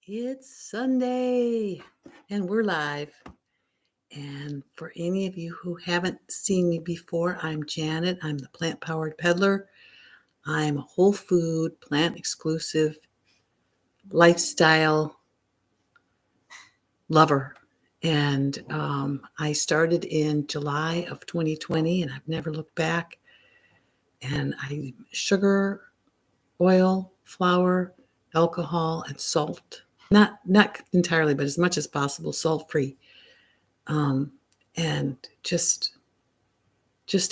It's Sunday and we're live. And for any of you who haven't seen me before, I'm Janet. I'm the plant powered peddler. I'm a whole food, plant exclusive lifestyle lover. And I started in July of 2020 and I've never looked back. And I sugar, oil, flour, alcohol, and salt. Not entirely, but as much as possible, salt free. And just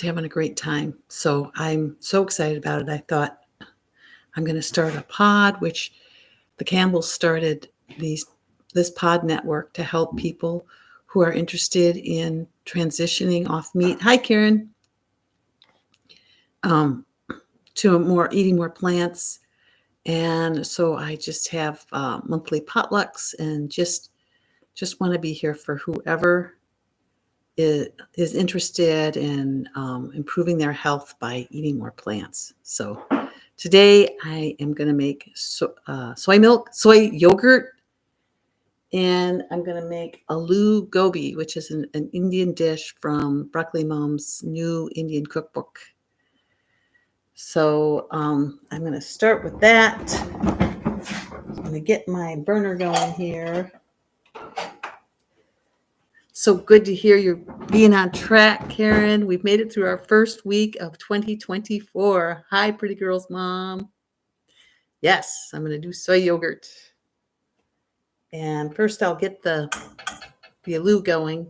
having a great time. So I'm so excited about it. I thought I'm going to start a pod, which the Campbells started this pod network to help people who are interested in transitioning off meat. Hi, Karen. Um, to eating more plants. And so I just have monthly potlucks and just want to be here for whoever is interested in improving their health by eating more plants. So today I am going to make soy yogurt, and I'm going to make Aloo Gobi, which is an Indian dish from Broccoli Mom's new Indian cookbook. So I'm going to start with that. I'm going to get my burner going here. So good to hear you're being on track, Karen. We've made it through our first week of 2024. Hi, Pretty Girl's mom. Yes, I'm going to do soy yogurt. And first I'll get the Aloo going.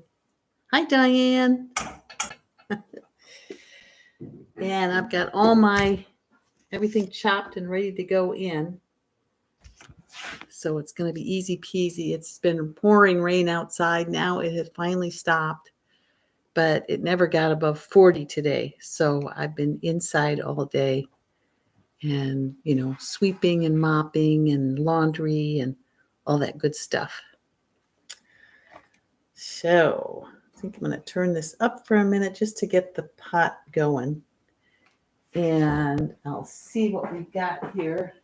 Hi, Diane. And I've got all everything chopped and ready to go in. So it's going to be easy peasy. It's been pouring rain outside. Now it has finally stopped, but it never got above 40 today. So I've been inside all day and, sweeping and mopping and laundry and all that good stuff. So I think I'm going to turn this up for a minute just to get the pot going. And I'll see what we've got here.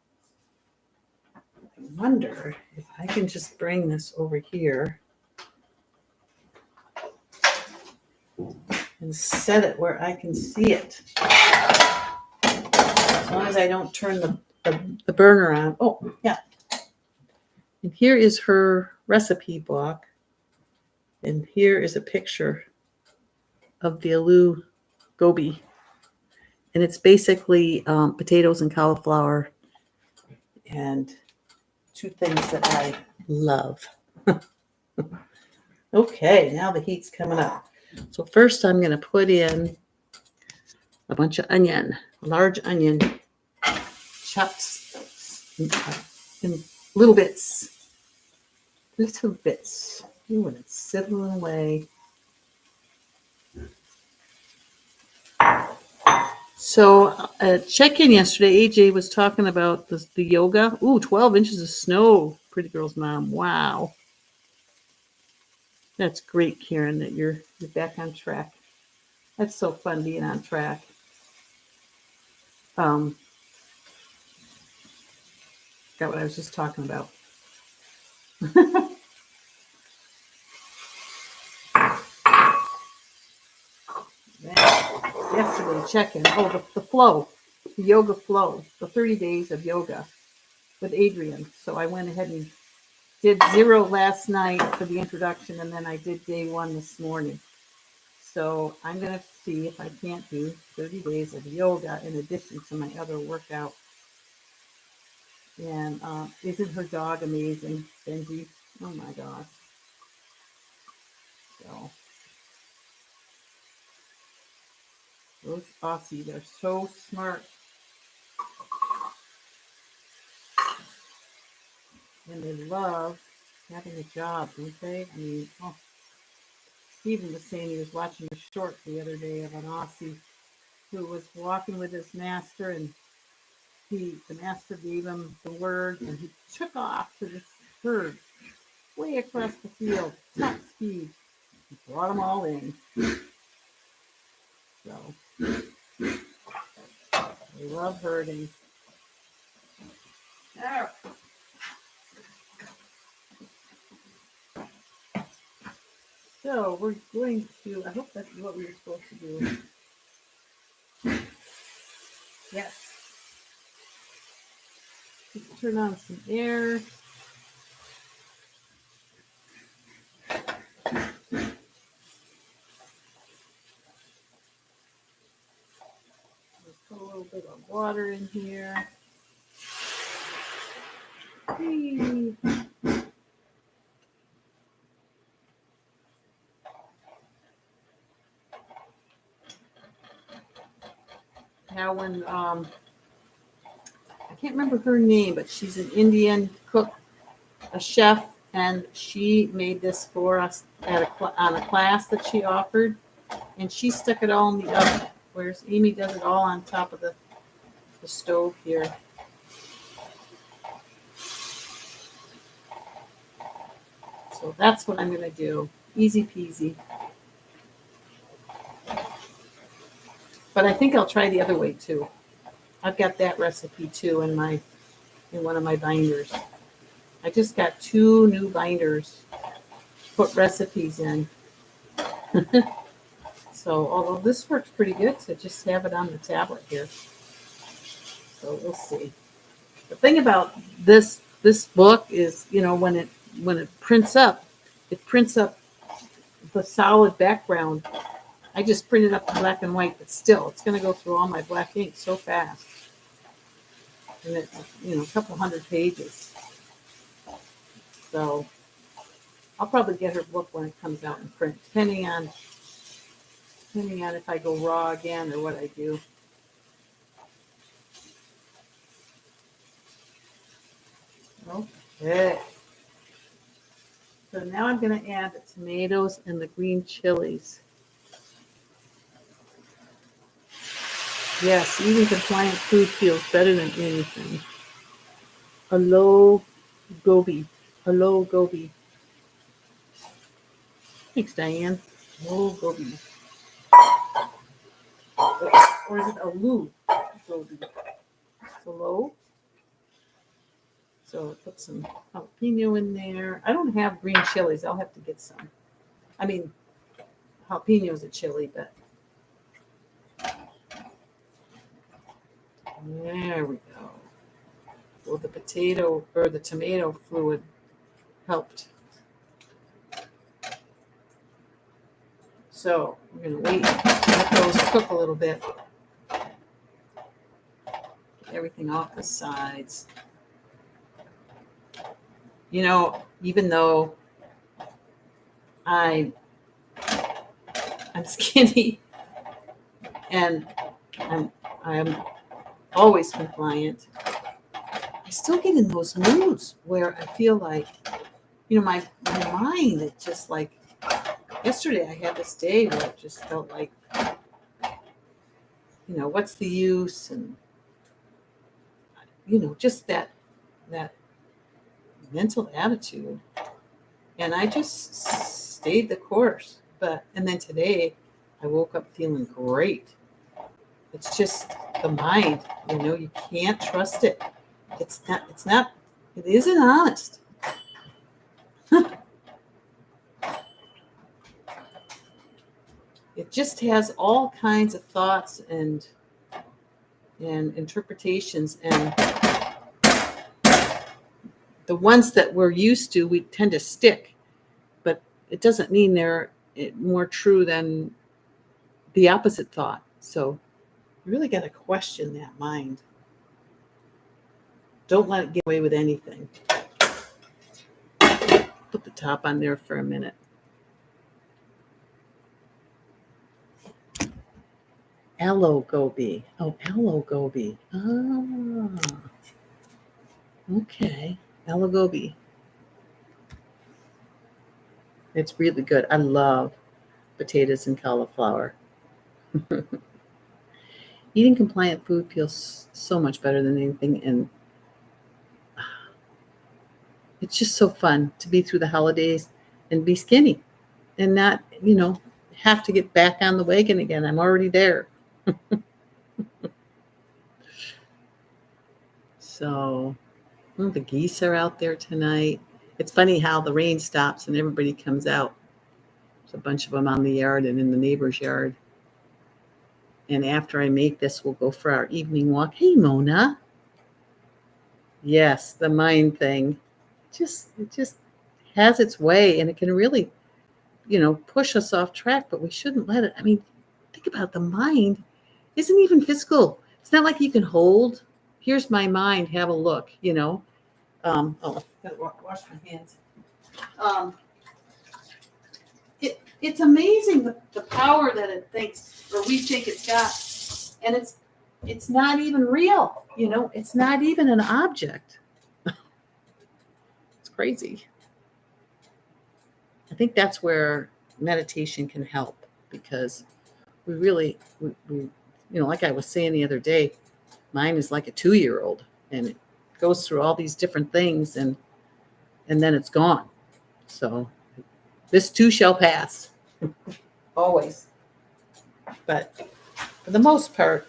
I wonder if I can just bring this over here and set it where I can see it. As long as I don't turn the burner on. Oh, yeah. And here is her recipe book. And here is a picture of the Aloo Gobi. And it's basically potatoes and cauliflower and two things that I love. Okay, now the heat's coming up. So first I'm going to put in a bunch of onion, a large onion, chopped in little bits. Ooh, and it's sizzling away. So check-in yesterday, AJ was talking about the yoga. Ooh, 12 inches of snow, Pretty Girl's mom. Wow. That's great, Karen, that you're back on track. That's so fun being on track. Got what I was just talking about. Yesterday, check-in. Oh, the flow, the yoga flow, the 30 days of yoga with Adrian. So I went ahead and did 0 last night for the introduction, and then I did day 1 this morning. So I'm going to see if I can't do 30 days of yoga in addition to my other workout. And isn't her dog amazing, Benji? Oh my gosh. So those Aussies are so smart. And they love having a job, don't they? I mean, Stephen was saying he was watching a short the other day of an Aussie who was walking with his master, and the master gave him the word, and he took off to this herd way across the field, top speed. He brought them all in. So they love herding. Oh. So we're going to, I hope that's what we were supposed to do. Yes. Just turn on some air. Put a little bit of water in here. Hey. Now when I can't remember her name, but she's an Indian cook, a chef, and she made this for us at on a class that she offered, and she stuck it all in the oven, whereas Amy does it all on top of the stove here. So that's what I'm going to do. Easy peasy. But I think I'll try the other way too. I've got that recipe too in one of my binders. I just got 2 new binders to put recipes in. So although this works pretty good to just have it on the tablet here. So we'll see. The thing about this book is, when it prints up the solid background. I just printed up the black and white, but still, it's going to go through all my black ink so fast. And it's, a couple hundred pages. So I'll probably get her book when it comes out in print, depending on if I go raw again or what I do. Okay. So now I'm going to add the tomatoes and the green chilies. Yes, eating compliant food feels better than anything. Aloo Gobi. Aloo Gobi. Thanks, Diane. Aloo Gobi. Or is it Aloo Gobi? It's Aloo. So put some jalapeno in there. I don't have green chilies. I'll have to get some. I mean, jalapeno's a chili, but there we go. Well, the potato or the tomato fluid helped. So we're going to wait, let those cook a little bit. Get everything off the sides. Even though I'm skinny and I'm always compliant, I still get in those moods where I feel like, my mind, it just like, yesterday I had this day where it just felt like, what's the use? And, just that mental attitude. And I just stayed the course. And then today I woke up feeling great. It's just the mind, you can't trust it. It isn't honest. It just has all kinds of thoughts and interpretations, and the ones that we're used to, we tend to stick, but it doesn't mean they're more true than the opposite thought. So you really got to question that mind. Don't let it get away with anything. Put the top on there for a minute. Aloo Gobi. Oh, Aloo Gobi. Ah. Okay. Aloo Gobi. It's really good. I love potatoes and cauliflower. Eating compliant food feels so much better than anything, and it's just so fun to be through the holidays and be skinny and not, have to get back on the wagon again. I'm already there. So, the geese are out there tonight. It's funny how the rain stops and everybody comes out. There's a bunch of them on the yard and in the neighbor's yard. And after I make this, we'll go for our evening walk. Hey, Mona. Yes, the mind thing. It just has its way, and it can really, push us off track, but we shouldn't let it. I mean, think about it, the mind isn't even physical. It's not like you can hold, here's my mind, have a look, Oh, I gotta wash my hands. It's amazing the power that it thinks, or we think it's got, and it's not even real. It's not even an object. It's crazy. I think that's where meditation can help, because we really, like I was saying the other day, mine is like a 2-year-old, and it goes through all these different things, and then it's gone. So this too shall pass. Always. But for the most part,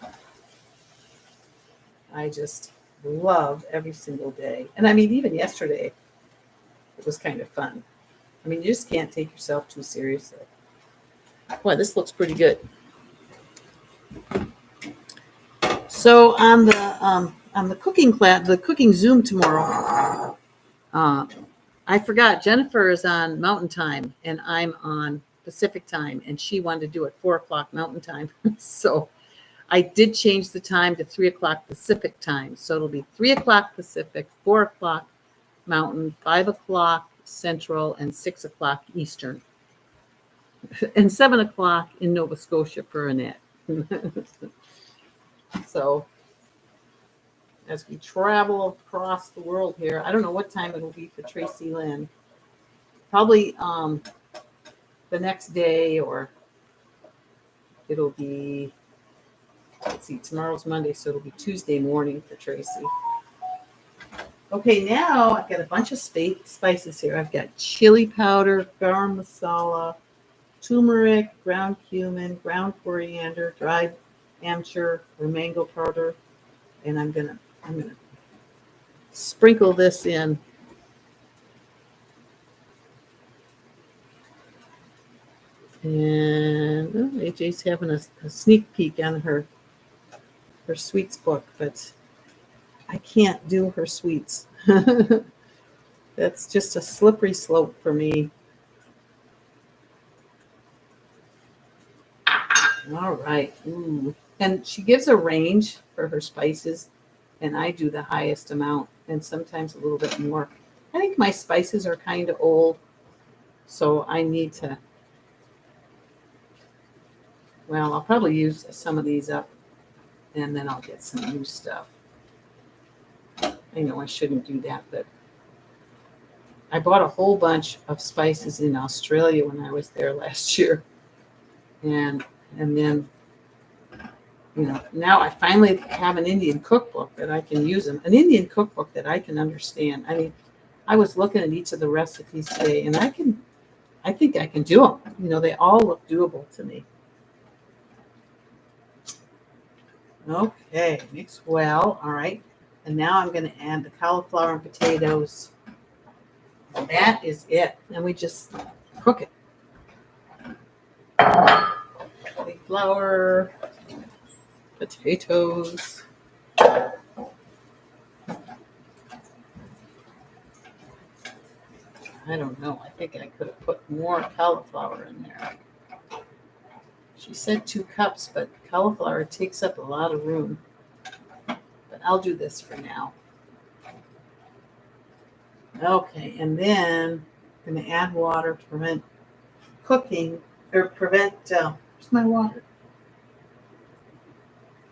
I just love every single day. And I mean, even yesterday, it was kind of fun. I mean, you just can't take yourself too seriously. Boy, this looks pretty good. So on the cooking class, the cooking Zoom tomorrow, I forgot Jennifer is on Mountain Time and I'm on Pacific Time, and she wanted to do it 4:00 Mountain Time. So I did change the time to 3:00 Pacific Time. So it'll be 3:00 Pacific, 4:00 Mountain, 5:00 Central, and 6:00 Eastern, and 7:00 in Nova Scotia for Annette. So as we travel across the world here, I don't know what time it'll be for Tracy Lynn. Probably the next day, or it'll be, let's see, tomorrow's Monday, so it'll be Tuesday morning for Tracy. Okay, now I've got a bunch of spices here. I've got chili powder, garam masala, turmeric, ground cumin, ground coriander, dried amchur or mango powder, and I'm gonna sprinkle this in. And AJ's having a sneak peek on her sweets book, but I can't do her sweets. That's just a slippery slope for me. All right. Ooh. And she gives a range for her spices, and I do the highest amount, and sometimes a little bit more. I think my spices are kind of old, so I need to, well, I'll probably use some of these up, and then I'll get some new stuff. I know I shouldn't do that, but I bought a whole bunch of spices in Australia when I was there last year. And then, now I finally have an Indian cookbook that I can use them. An Indian cookbook that I can understand. I mean, I was looking at each of the recipes today, and I think I can do them. They all look doable to me. Okay, mix well. All right. And now I'm going to add the cauliflower and potatoes. And that is it. And we just cook it. Cauliflower, potatoes. I don't know. I think I could have put more cauliflower in there. She said 2 cups, but cauliflower takes up a lot of room. But I'll do this for now. Okay, and then I'm going to add water to prevent cooking, or prevent, where's my water?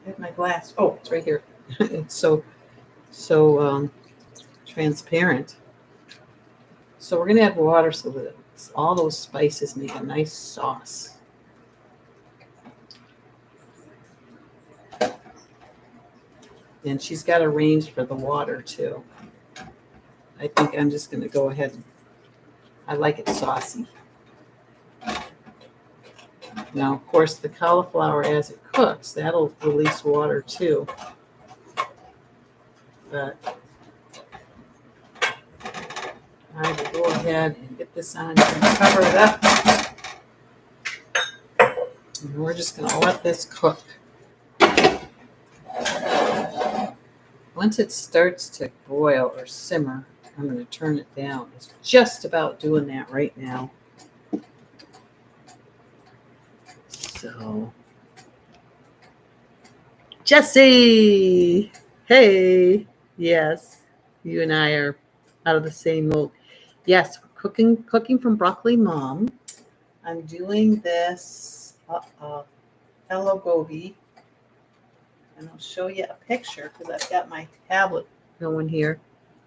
I have my glass. Oh, it's right here. It's so transparent. So we're going to add water so that all those spices make a nice sauce. And she's got a range for the water too. I think I'm just going to go ahead. I like it saucy. Now, of course, the cauliflower, as it cooks, that'll release water too. But I will go ahead and get this on and cover it up. And we're just going to let this cook. Once it starts to boil or simmer, I'm going to turn it down. It's just about doing that right now. So, Jesse, hey, yes, you and I are out of the same mold. Yes, cooking from Broccoli Mom. I'm doing this Aloo Gobi, and I'll show you a picture because I've got my tablet going here.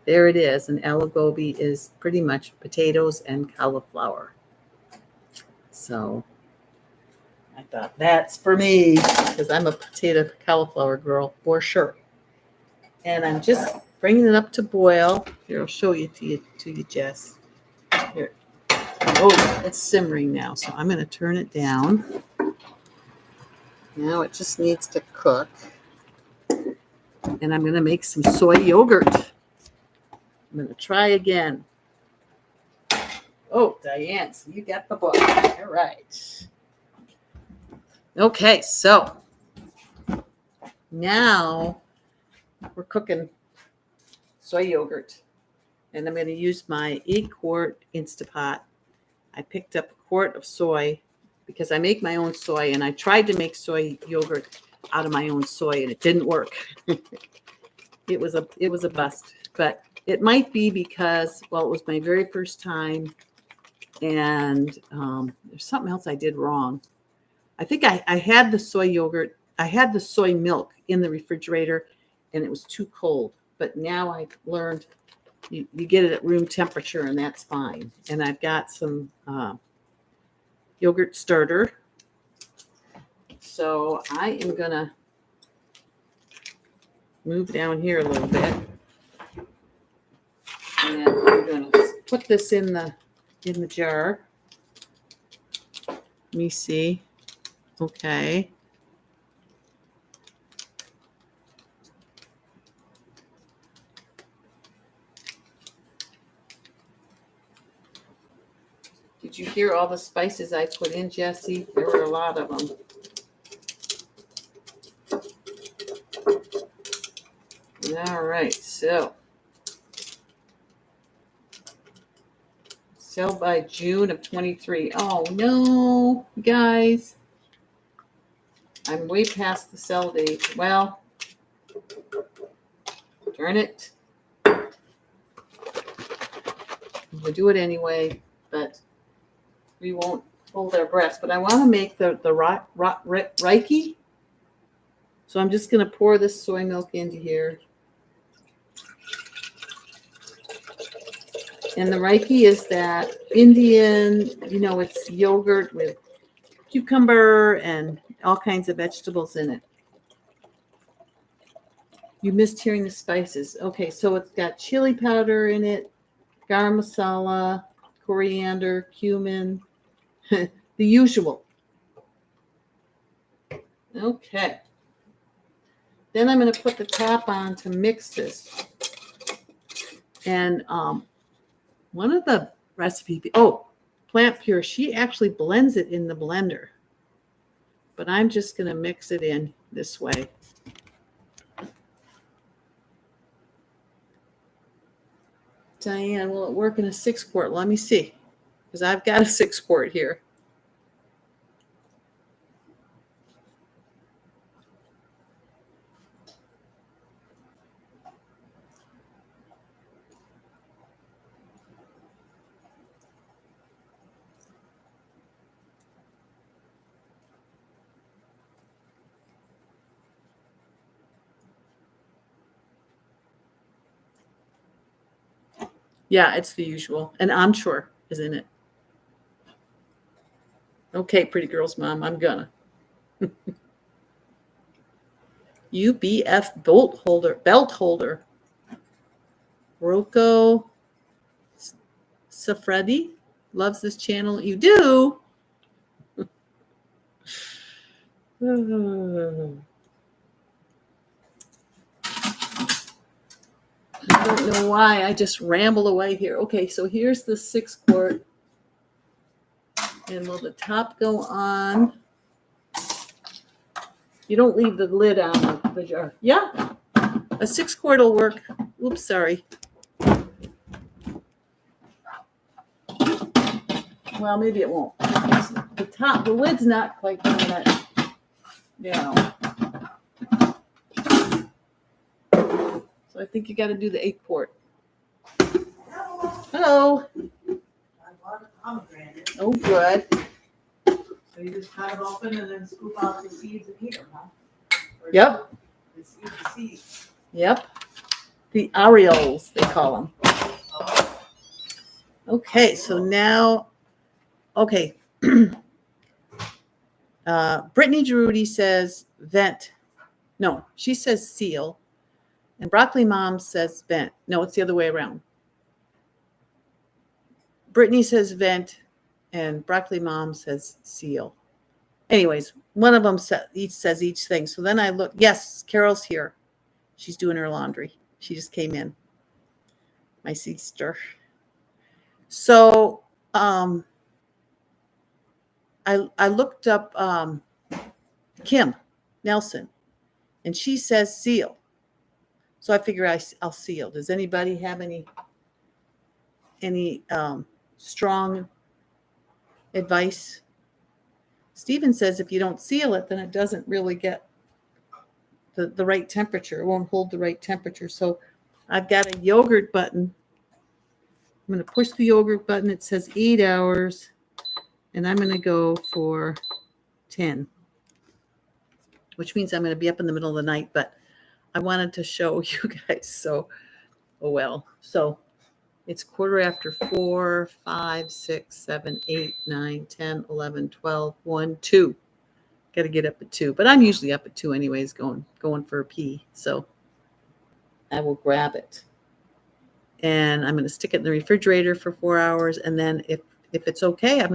There it is. And Aloo Gobi is pretty much potatoes and cauliflower. So I thought that's for me because I'm a potato cauliflower girl for sure. And I'm just bringing it up to boil. Here, I'll show you to you, Jess. Here. Oh, it's simmering now, so I'm going to turn it down. Now it just needs to cook. And I'm going to make some soy yogurt. I'm going to try again. Oh, Diane, so you got the book. All right. Okay, so now we're cooking soy yogurt. And I'm going to use my 8-quart Instapot. I picked up a quart of soy because I make my own soy, and I tried to make soy yogurt out of my own soy, and it didn't work. It was a bust. But it might be because, well, it was my very first time, and there's something else I did wrong. I think I had the soy yogurt, I had the soy milk in the refrigerator, and it was too cold. But now I've learned you get it at room temperature, and that's fine. And I've got some yogurt starter. So I am going to move down here a little bit. And I'm going to put this in the jar. Let me see. Okay. Did you hear all the spices I put in, Jesse? There were a lot of them. All right, so sell by June of 23. Oh no, guys. I'm way past the sell date. Well, darn it. We'll do it anyway, but we won't hold our breath. But I want to make the Reiki. So I'm just going to pour this soy milk into here. And the Reiki is that Indian, it's yogurt with cucumber and all kinds of vegetables in it. You missed hearing the spices. Okay, so it's got chili powder in it, garam masala, coriander, cumin, the usual. Okay. Then I'm going to put the top on to mix this. And one of the recipes, Plant Pure, she actually blends it in the blender. But I'm just going to mix it in this way. Diane, will it work in a 6-quart? Let me see, because I've got a 6-quart here. Yeah, it's the usual. And anchoor is in it. Okay, pretty girl's mom, I'm gonna. UBF belt holder. Rocco Safredi loves this channel. You do? I don't know why. I just ramble away here. Okay, so here's the 6-quart. And will the top go on? You don't leave the lid on the jar. Yeah, a 6-quart will work. Oops, sorry. Well, maybe it won't. The lid's not quite doing it. So I think you got to do the 8-quart. Hello. I bought a pomegranate. Oh, good. So you just cut it open and then scoop out the seeds and eat them, huh? Or Yep. just eat the seeds. Yep. The areoles, they call them. Okay, so now, okay. Brittany Giroudi says vent. No, she says seal. And Broccoli Mom says vent. No, it's the other way around. Brittany says vent, and Broccoli Mom says seal. Anyways, one of them says each thing. So then I look. Yes, Carol's here. She's doing her laundry. She just came in. My sister. So I looked up Kim Nelson, and she says seal. So I figure I'll seal. Does anybody have any strong advice? Stephen says if you don't seal it, then it doesn't really get the right temperature. It won't hold the right temperature. So I've got a yogurt button. I'm going to push the yogurt button. It says 8 hours, and I'm going to go for 10, which means I'm going to be up in the middle of the night, but I wanted to show you guys. So, oh well. So it's 4:15, 5, 6, 7, 8, 9, 10, 11, 12, 1, 2. Got to get up at 2, but I'm usually up at 2 anyways, going for a pee. So I will grab it, and I'm going to stick it in the refrigerator for 4 hours, and then if it's okay, I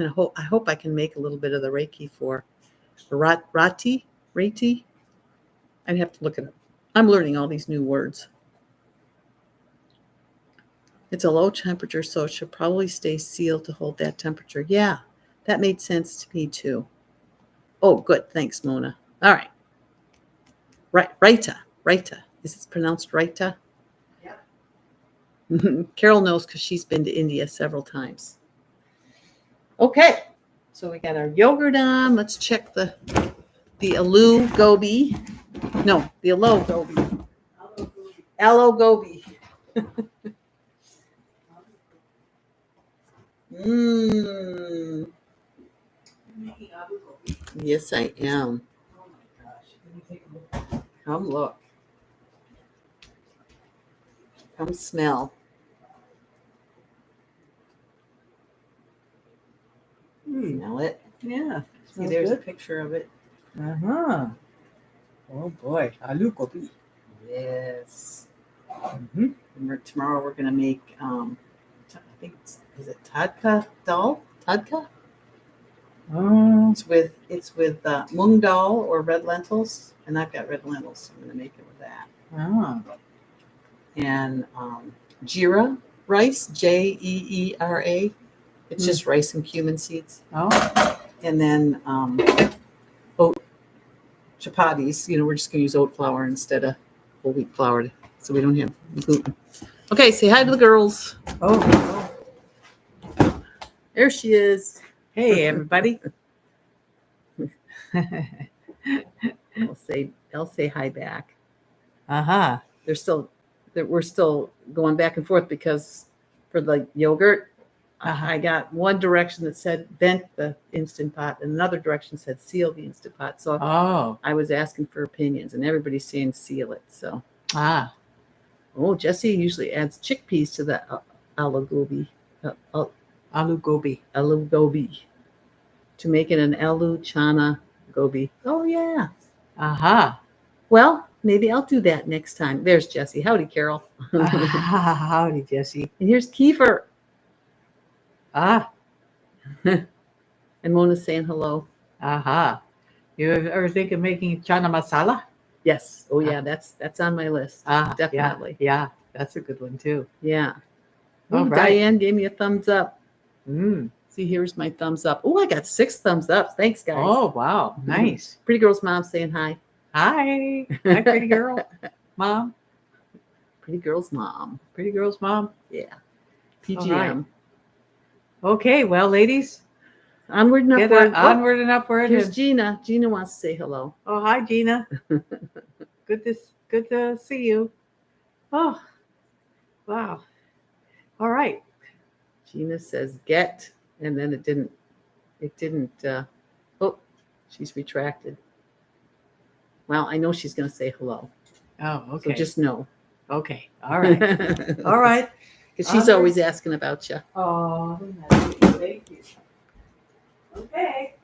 hope I can make a little bit of the Reiki for Rati. I'd have to look it up. I'm learning all these new words. It's a low temperature, so it should probably stay sealed to hold that temperature. Yeah, that made sense to me too. Oh, good. Thanks, Mona. All right. Raita. Is it pronounced Raita? Yeah. Carol knows because she's been to India several times. Okay. So we got our yogurt on. Let's check the Aloo Gobi. No, the Aloo Gobi. Aloo Gobi. Mmm. Making Aloo Gobi. Yes, I am. Oh my gosh. Let me take a look. Come look. Come smell. Smell it. Yeah. See, there's a picture of it. Uh-huh. Oh boy. Aloo Gobi. Yes. Mm-hmm. And tomorrow we're gonna make I think is it tadka dal? Tadka? It's with mung dal or red lentils, and I've got red lentils, so I'm gonna make it with that. And jeera rice, Jeera. It's just rice and cumin seeds. Oh. And then oat chapatis. We're just gonna use oat flour instead of whole wheat flour, so we don't have gluten. Okay, say hi to the girls. Oh. There she is. Hey, everybody. I'll say hi back. Uh-huh. We're still going back and forth because for the yogurt, I got one direction that said vent the Instant Pot, and another direction said seal the Instant Pot. So I was asking for opinions, and everybody's saying seal it. So Jesse usually adds chickpeas to the aloo gobi. Aloo gobi to make it an aloo chana gobi. Oh yeah. Well, maybe I'll do that next time. There's Jesse. Howdy, Carol. Howdy, Jesse. And here's Kiefer. And Mona's saying hello. You ever think of making chana masala? Yes. Oh yeah, that's on my list. Definitely. Yeah, that's a good one too. Yeah. All Ooh, right. Diane gave me a thumbs up. Mm. See, here's my thumbs up. Oh, I got 6 thumbs up. Thanks, guys. Oh, wow. Nice. Pretty Girl's mom saying hi. Hi. Hi, pretty girl. Mom. Pretty girl's mom. Pretty girl's mom. Yeah. All PGM. Okay, well, ladies, Onward and get upward. onward and upward. Here's And, Gina. Gina wants to say hello. oh, hi, Gina. Good to see you. Oh, wow. All right. Gina says get, and then it didn't, oh, she's retracted. Well, I know she's going to say hello. Oh, So okay. just know. Okay. All right. All right. Because she's always asking about you. Oh, thank you. Okay.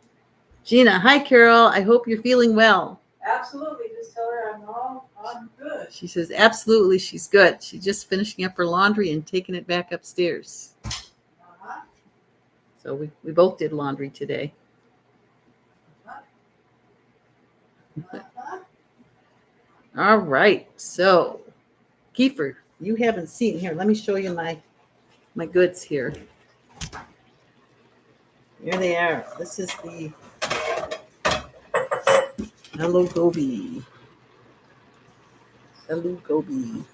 Gina, hi, Carol. I hope you're feeling well. Absolutely. Just tell her I'm good. She says, absolutely, she's good. She's just finishing up her laundry and taking it back upstairs. Uh-huh. So we both did laundry today. Uh-huh. All right. So, Kiefer, you haven't seen here. Let me show you my goods here. Here they are. This is the Aloo Gobi. Aloo Gobi.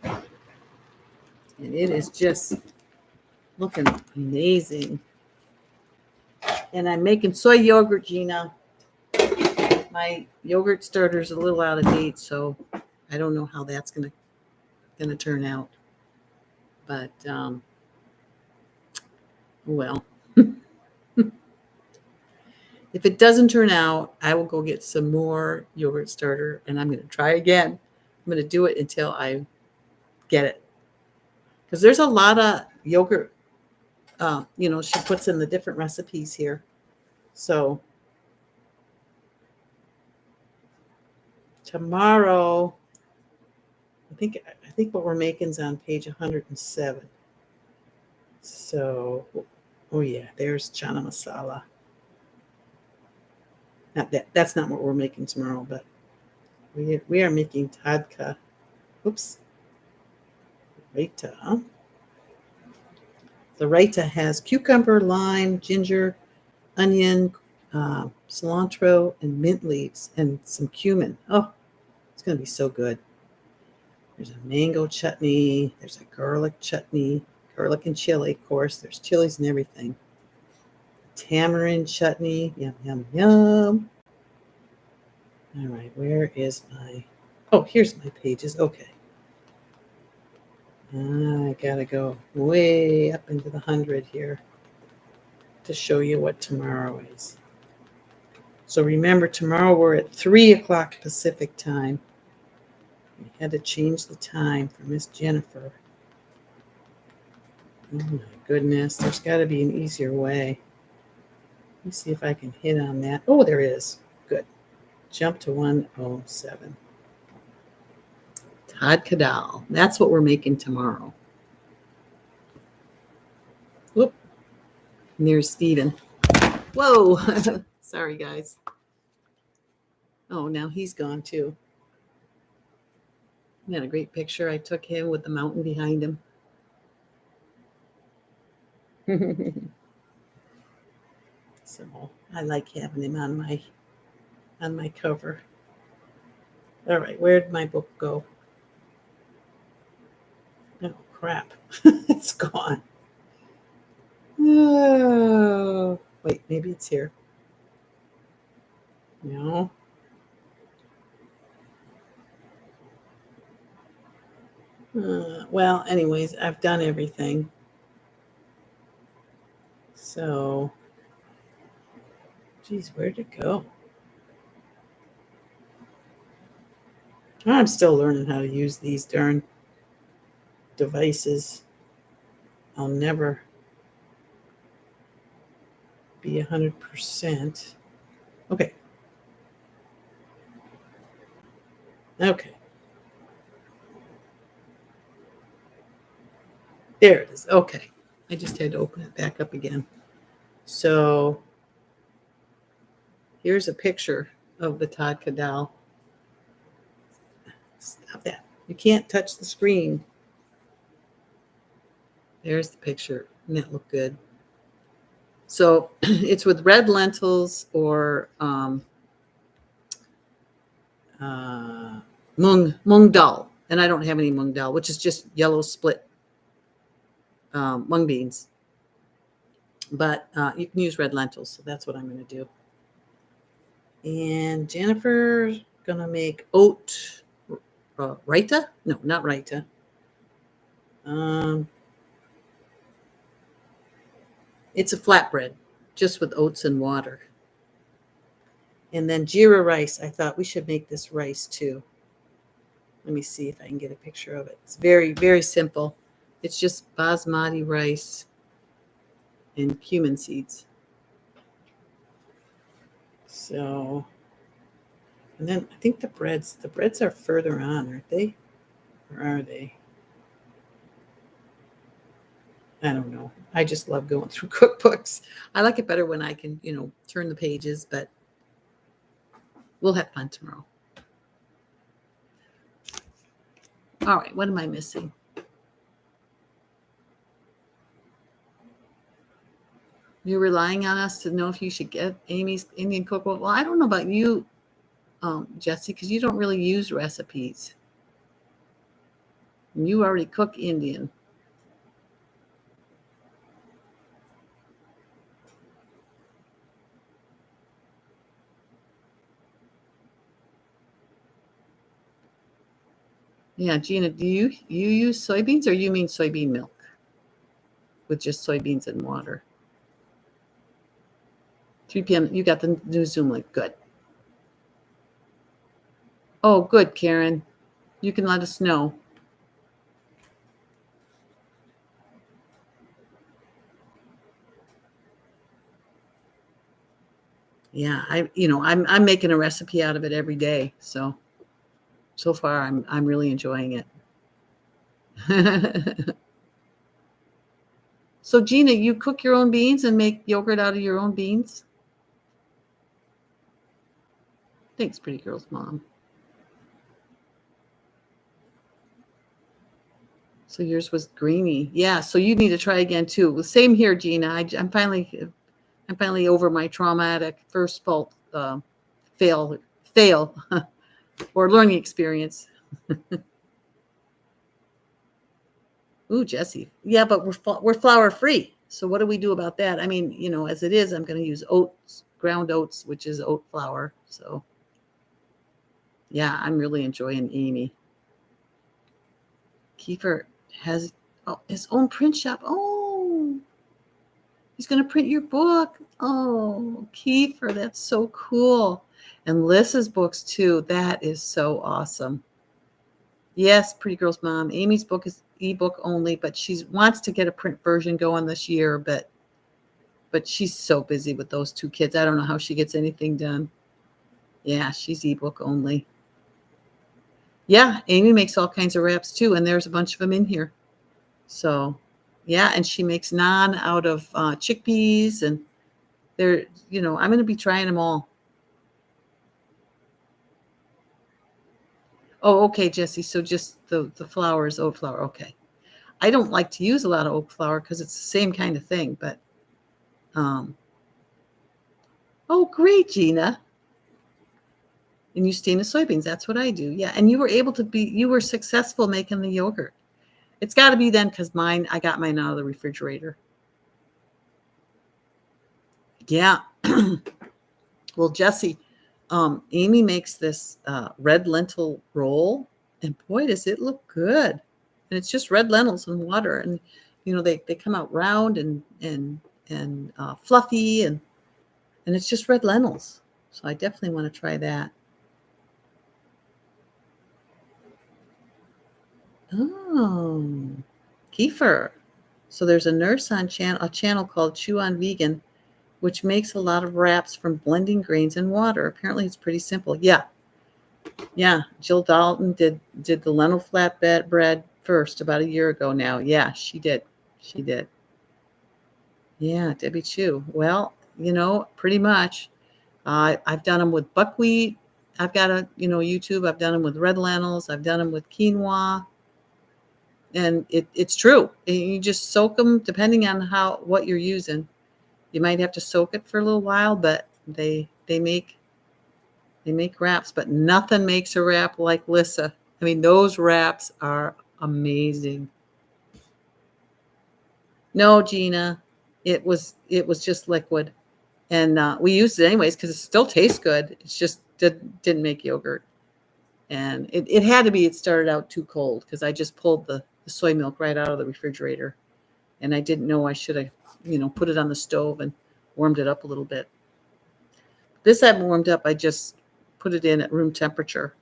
And it is just looking amazing. And I'm making soy yogurt, Gina. My yogurt starter is a little out of date, so I don't know how that's gonna turn out. But well, if it doesn't turn out, I will go get some more yogurt starter, and I'm gonna try again. I'm gonna do it until I get it, because there's a lot of yogurt. She puts in the different recipes here, so tomorrow. I think what we're making is on page 107. So, oh yeah, there's chana masala. Not that's not what we're making tomorrow, but we are making tadka. Oops. Raita. The raita has cucumber, lime, ginger, onion, cilantro, and mint leaves, and some cumin. Oh, it's going to be so good. There's a mango chutney. There's a garlic chutney. Garlic and chili, of course. There's chilies and everything. Tamarind chutney. Yum, yum, yum. All right, where is my... Oh, here's my pages. Okay. I got to go way up into the 100 here to show you what tomorrow is. So remember, tomorrow we're at 3 o'clock Pacific time. We had to change the time for Miss Jennifer. Oh my goodness, there's got to be an easier way. Let me see if I can hit on that. Oh, there is. Good. Jump to 107. Todd Kadal. That's what we're making tomorrow. Whoop. And there's Steven. Whoa. Sorry, guys. Oh, now he's gone too. Isn't that a great picture? I took him with the mountain behind him. So I like having him on my cover. All right, where'd my book go? Oh crap. It's gone. Oh, wait, maybe it's here. No. Well, anyways, I've done everything. So, geez, where'd it go? I'm still learning how to use these darn devices. I'll never be 100%. Okay. Okay. There it is. Okay. I just had to open it back up again. So here's a picture of the Todd Kadal. Stop that. You can't touch the screen. There's the picture. Doesn't that look good? So it's with red lentils or mung dal, and I don't have any mung dal, which is just yellow split mung beans. But you can use red lentils, so that's what I'm going to do. And Jennifer's going to make oat raita. No, not raita. It's a flatbread, just with oats and water. And then jeera rice. I thought we should make this rice too. Let me see if I can get a picture of it. It's very, very simple. It's just basmati rice and cumin seeds. So, and then I think the breads are further on, aren't they? Or are they? I don't know. I just love going through cookbooks. I like it better when I can, turn the pages, but we'll have fun tomorrow. All right, what am I missing? You're relying on us to know if you should get Amy's Indian cookbook. Well, I don't know about you, Jesse, because you don't really use recipes. You already cook Indian. Yeah, Gina, do you use soybeans, or you mean soybean milk with just soybeans and water? 3 p.m. You got the new Zoom link. Good. Oh, good, Karen. You can let us know. Yeah, I'm making a recipe out of it every day. So far I'm really enjoying it. So Gina, you cook your own beans and make yogurt out of your own beans? Thanks, pretty girl's mom. So yours was greeny. Yeah, so you need to try again too. Same here, Gina. I'm finally over my traumatic first fault fail or learning experience. Ooh, Jesse. Yeah, but we're flour free. So what do we do about that? I mean, as it is, I'm going to use oats, ground oats, which is oat flour. So yeah, I'm really enjoying Amy. Kiefer has his own print shop. Oh, he's going to print your book. Oh, Kiefer, that's so cool. And Liz's books too. That is so awesome. Yes, Pretty Girl's Mom. Amy's book is ebook only, but she wants to get a print version going this year, but she's so busy with those 2 kids. I don't know how she gets anything done. Yeah, she's ebook only. Yeah, Amy makes all kinds of wraps too, and there's a bunch of them in here. So, yeah, and she makes naan out of chickpeas, and I'm going to be trying them all. Oh, okay, Jesse. So just the flour is oat flour. Okay. I don't like to use a lot of oat flour because it's the same kind of thing, but oh, great, Gina. And you steam the soybeans. That's what I do. Yeah. And you were successful making the yogurt. It's got to be then because I got mine out of the refrigerator. Yeah. Well, Jesse, Amy makes this red lentil roll, and boy, does it look good. And it's just red lentils and water. And, they come out round and fluffy, and it's just red lentils. So I definitely want to try that. Oh, Kiefer. So there's a nurse on a channel called Chew on Vegan, which makes a lot of wraps from blending grains and water. Apparently it's pretty simple. Yeah. Jill Dalton did the lentil flatbread bread first about a year ago now. Yeah, she did. Yeah, Debbie Chew. Well, pretty much. I've done them with buckwheat. I've got YouTube. I've done them with red lentils. I've done them with quinoa. And it's true. You just soak them depending on what you're using. You might have to soak it for a little while, but they make They make wraps, but nothing makes a wrap like Lissa. I mean, those wraps are amazing. No, Gina, it was just liquid, and we used it anyways because it still tastes good. It's just didn't make yogurt, and it had to be. It started out too cold because I just pulled the soy milk right out of the refrigerator, and I didn't know I should have put it on the stove and warmed it up a little bit. This hadn't warmed up. I just put it in at room temperature.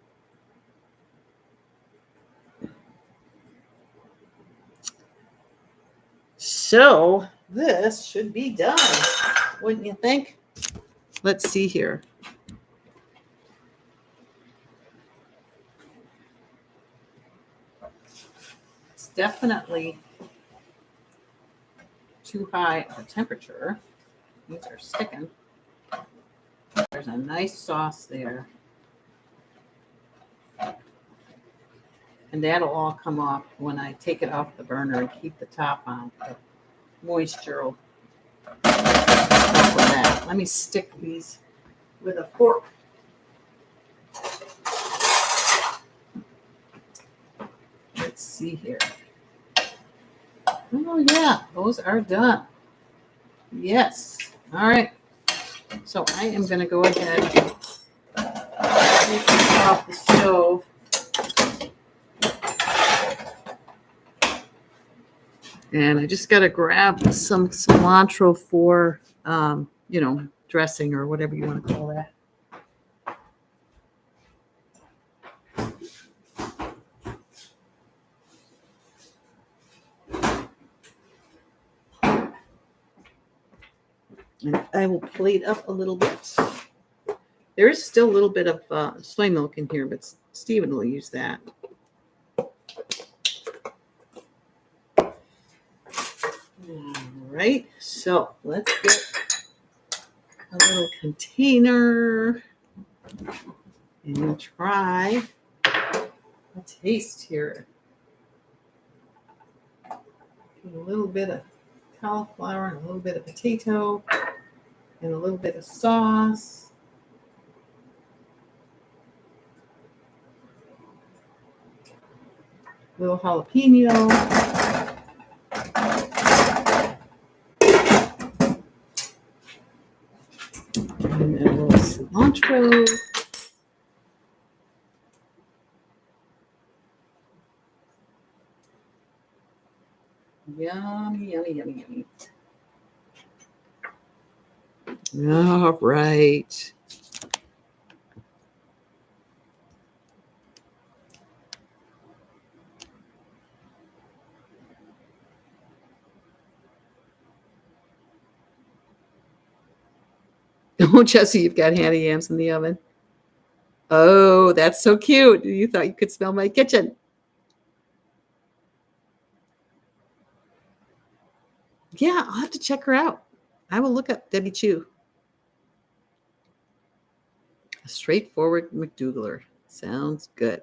So this should be done, wouldn't you think? Let's see here. It's definitely too high of a temperature. These are sticking. There's a nice sauce there. And that'll all come off when I take it off the burner and keep the top on. The moisture will that. Let me stick these with a fork. Let's see here. Oh yeah, those are done. Yes. All right. So I am going to go ahead and take this off the stove. And I just got to grab some cilantro for, dressing or whatever you want to call that. And I will plate up a little bit. There is still a little bit of soy milk in here, but Stephen will use that. All right, so let's get a little container and try a taste here. Get a little bit of cauliflower and a little bit of potato and a little bit of sauce. A little jalapeno. And a little cilantro. Yummy, yummy, yummy, yummy. All right. Oh, Jesse, you've got handy yams in the oven. Oh, that's so cute. You thought you could smell my kitchen. Yeah, I'll have to check her out. I will look up Debbie Chu. A straightforward McDougler. Sounds good.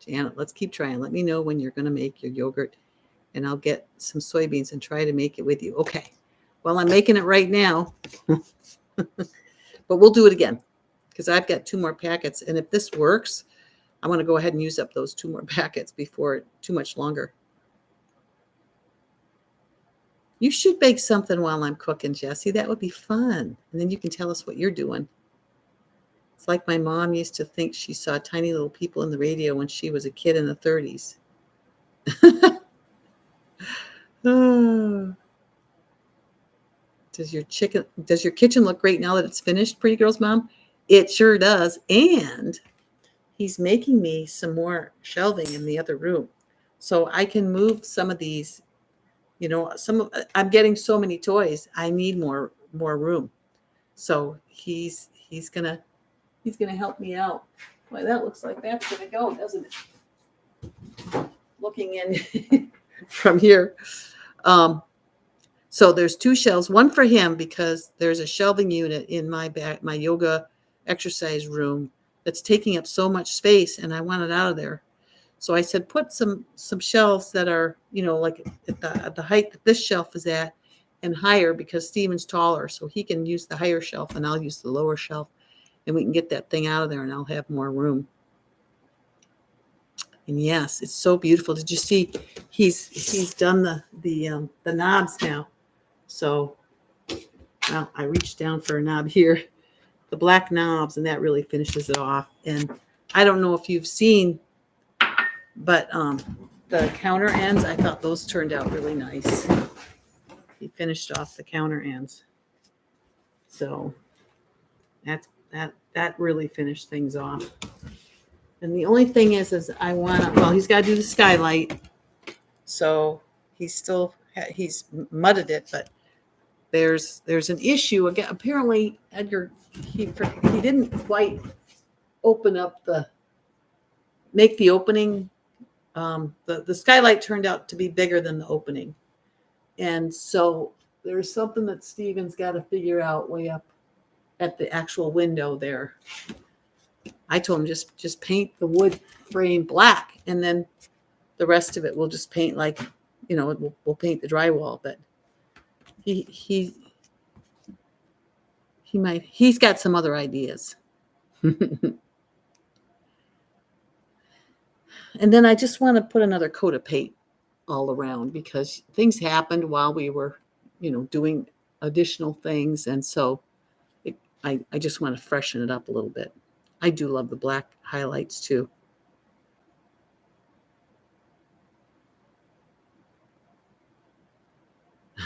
Janet, let's keep trying. Let me know when you're going to make your yogurt, and I'll get some soybeans and try to make it with you. Okay. Well, I'm making it right now. But we'll do it again because I've got 2 more packets. And if this works, I want to go ahead and use up those 2 more packets before too much longer. You should bake something while I'm cooking, Jessie. That would be fun. And then you can tell us what you're doing. It's like my mom used to think she saw tiny little people in the radio when she was a kid in the 30s. Oh. Does your kitchen look great now that it's finished, Pretty Girl's mom? It sure does. And he's making me some more shelving in the other room. So I can move some of these, I'm getting so many toys. I need more room. So he's gonna help me out. Boy, that looks like that's gonna go, doesn't it? Looking in from here. So there's 2 shelves, one for him because there's a shelving unit in my yoga exercise room that's taking up so much space and I want it out of there. So I said, put some shelves that are, like at the height that this shelf is at and higher because Steven's taller. So he can use the higher shelf and I'll use the lower shelf. and we can get that thing out of there and I'll have more room. And yes, it's so beautiful. Did you see he's done the knobs now? So, well, I reached down for a knob here, the black knobs, and that really finishes it off. And I don't know if you've seen, but the counter ends, I thought those turned out really nice. He finished off the counter ends. So that really finished things off. And the only thing is I want to, well, he's got to do the skylight. So he's mudded it, but there's an issue again. Apparently Edgar, he didn't quite make the opening. The skylight turned out to be bigger than the opening. And so there's something that Steven's got to figure out way up at the actual window there. I told him just paint the wood frame black, and then the rest of it we'll just paint like, we'll paint the drywall. But he's got some other ideas. And then I just want to put another coat of paint all around because things happened while we were, doing additional things. And so I just want to freshen it up a little bit. I do love the black highlights too.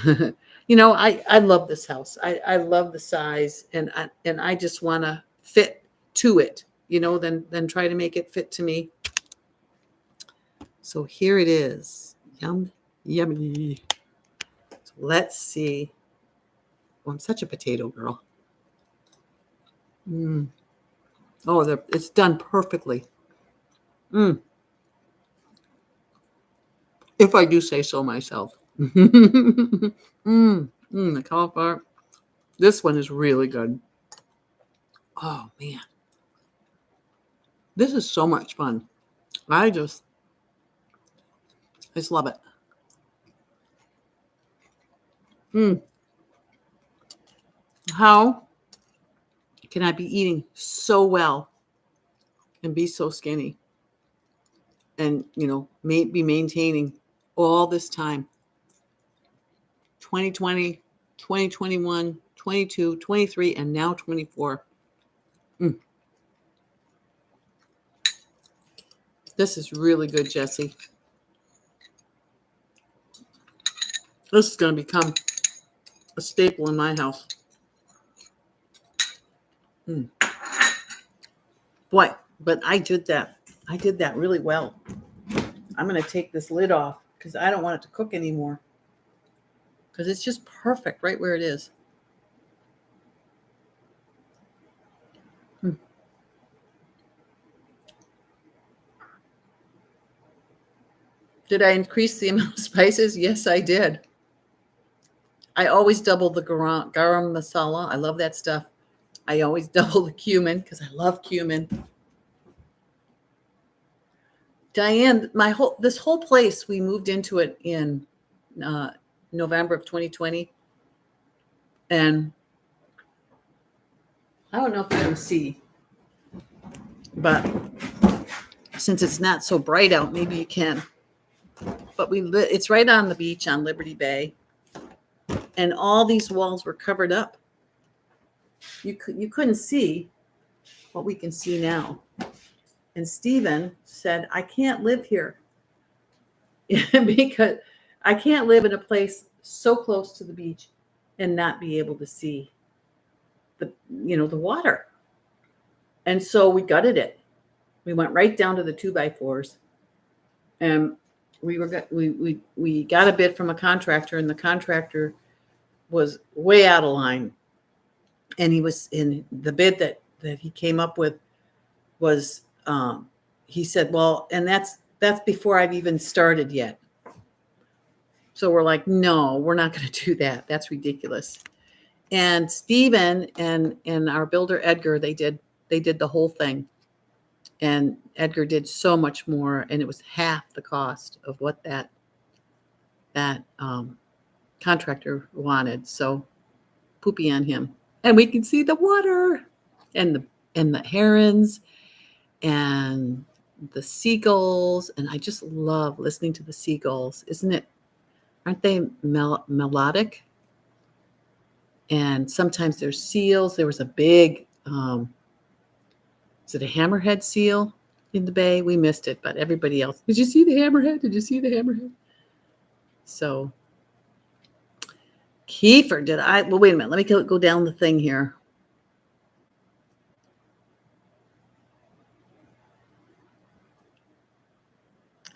I love this house. I love the size, and I just want to fit to it, then try to make it fit to me. So here it is. Yummy. So let's see. Oh, I'm such a potato girl. Oh, it's done perfectly. If I do say so myself. The cauliflower. This one is really good. Oh, man. This is so much fun. I just love it. How can I be eating so well and be so skinny and, be maintaining all this time? 2020, 2021, 22, 23, and now 24. This is really good, Jesse. This is going to become a staple in my house. Boy, but I did that. I did that really well. I'm going to take this lid off because I don't want it to cook anymore. Because it's just perfect right where it is. Did I increase the amount of spices? Yes, I did. I always double the garam masala. I love that stuff. I always double the cumin because I love cumin. Diane, this whole place, we moved into it in November of 2020. And I don't know if you can see, but since it's not so bright out, maybe you can. But it's right on the beach on Liberty Bay. And all these walls were covered up. You couldn't see what we can see now. And Stephen said, I can't live here because I can't live in a place so close to the beach and not be able to see the water. And so we gutted it. We went right down to the 2x4s, and we got a bid from a contractor, and the contractor was way out of line. And he was in the bid that he came up with was, he said, well, and that's before I've even started yet. So we're like, no, we're not going to do that. That's ridiculous. And Stephen and our builder Edgar, they did the whole thing. And Edgar did so much more, and it was half the cost of what that contractor wanted. So poopy on him. And we can see the water and and the herons and the seagulls. And I just love listening to the seagulls. Isn't it? Aren't they melodic? And sometimes there's seals. There was a big, is it a hammerhead seal in the bay? We missed it, but everybody else. Did you see the hammerhead? Did you see the hammerhead? So, Kiefer, did I? Well, wait a minute. Let me go down the thing here.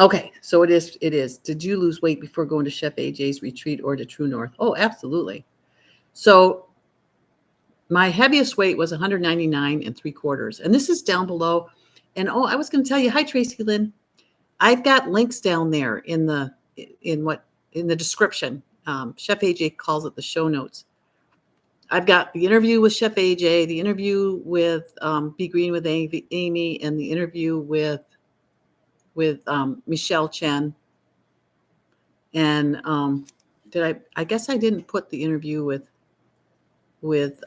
Okay, so it is. It is. Did you lose weight before going to Chef AJ's retreat or to True North? Oh, absolutely. So my heaviest weight was 199 and 3/4, and this is down below. And I was going to tell you, hi Tracy Lynn. I've got links down there in the description. Chef AJ calls it the show notes. I've got the interview with Chef AJ, the interview with Be Green with Amy, and the interview with Michelle Chen. And I guess I didn't put the interview with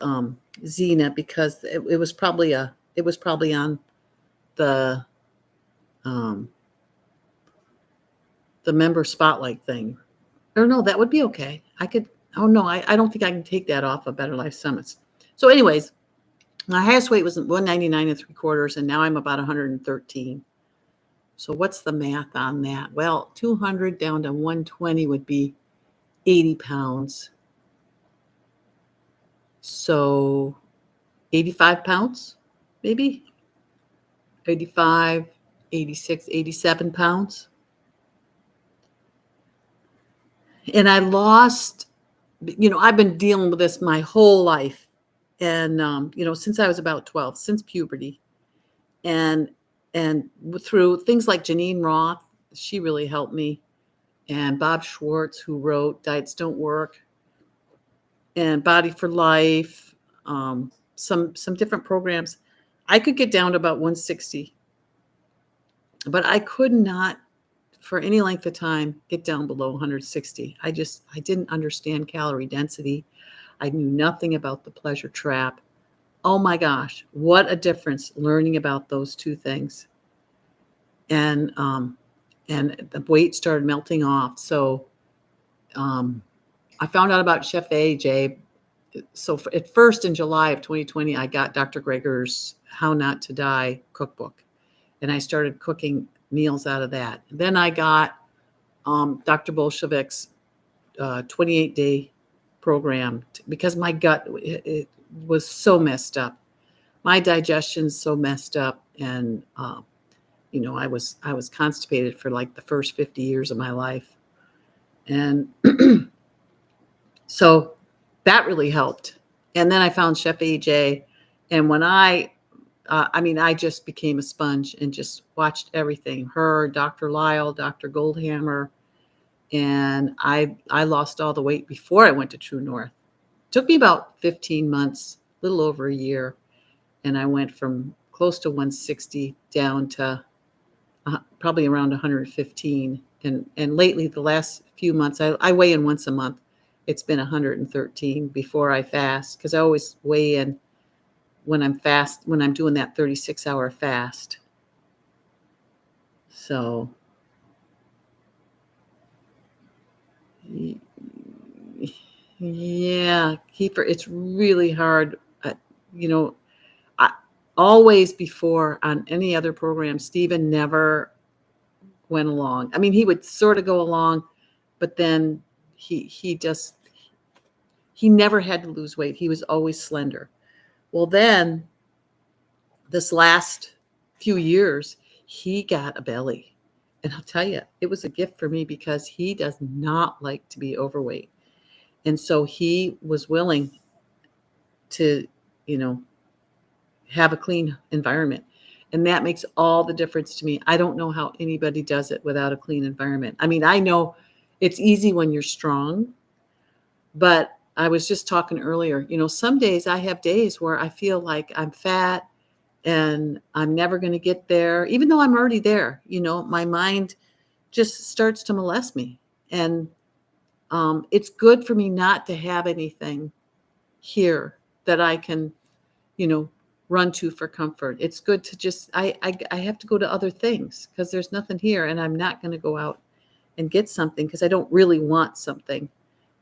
Zena because it was probably on the member spotlight thing. Or no, that would be okay. I could. Oh no, I don't think I can take that off of Better Life Summits. So, anyways, my highest weight was 199 and 3/4, and now I'm about 113. So what's the math on that? Well, 200 down to 120 would be 80 pounds. So 85 pounds, maybe 85, 86, 87 pounds. And I lost, I've been dealing with this my whole life. And, since I was about 12, since puberty. And through things like Janine Roth, she really helped me. And Bob Schwartz, who wrote Diets Don't Work, and Body for Life, some different programs. I could get down to about 160, but I could not, for any length of time, get down below 160. I didn't understand calorie density. I knew nothing about the pleasure trap. Oh my gosh, what a difference learning about those two things. And the weight started melting off. So I found out about Chef AJ. So at first in July of 2020, I got Dr. Greger's How Not to Die cookbook, and I started cooking meals out of that. Then I got Dr. Bolshevik's 28-day program because my gut it was so messed up. My digestion's so messed up, and I was constipated for like the first 50 years of my life, and so that really helped. And then I found Chef AJ, and when I just became a sponge and just watched everything. Her, Dr. Lyle, Dr. Goldhammer, and I lost all the weight before I went to True North. It took me about 15 months, a little over a year, and I went from close to 160 down to probably around 115. And lately, the last few months, I weigh in once a month. It's been 113 before I fast, because I always weigh in when I'm doing that 36-hour fast. So yeah, Kiefer, it's really hard. I always before on any other program, Stephen never went along. I mean, he would sort of go along, but then he never had to lose weight. He was always slender. Well, then this last few years, he got a belly. And I'll tell you, it was a gift for me because he does not like to be overweight. And so he was willing to, have a clean environment. And that makes all the difference to me. I don't know how anybody does it without a clean environment. I mean, I know it's easy when you're strong, but I was just talking earlier, some days I have days where I feel like I'm fat and I'm never going to get there, even though I'm already there. My mind just starts to molest me. And it's good for me not to have anything here that I can, run to for comfort. It's good to just I have to go to other things because there's nothing here, and I'm not going to go out and get something because I don't really want something.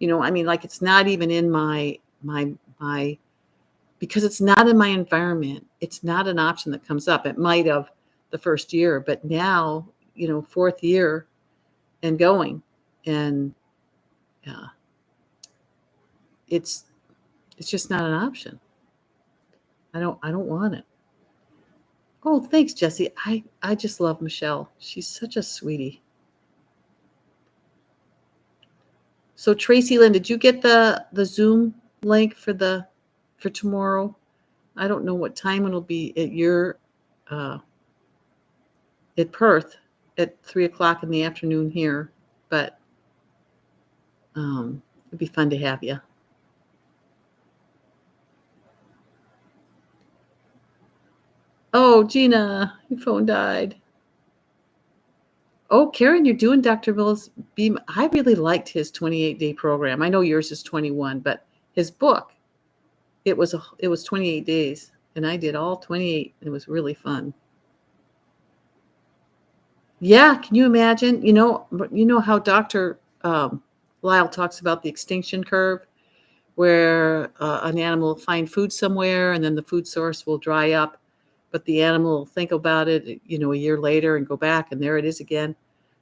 I mean, like it's not even in my because it's not in my environment. It's not an option that comes up. It might have the first year, but now, fourth year and going, and it's just not an option. I don't want it. Oh, thanks, Jesse. I just love Michelle. She's such a sweetie. So Tracy Lynn, did you get the Zoom link for tomorrow? I don't know what time it'll be at your at Perth at 3:00 in the afternoon here, but it'd be fun to have you. Oh, Gina, your phone died. Oh, Karen, you're doing Dr. Bill's Beam. I really liked his 28-day program. I know yours is 21, but his book, it was 28 days, and I did all 28. It was really fun. Yeah, can you imagine? How Dr. Lyle talks about the extinction curve, where an animal will find food somewhere, and then the food source will dry up, but the animal will think about it, a year later and go back, and there it is again.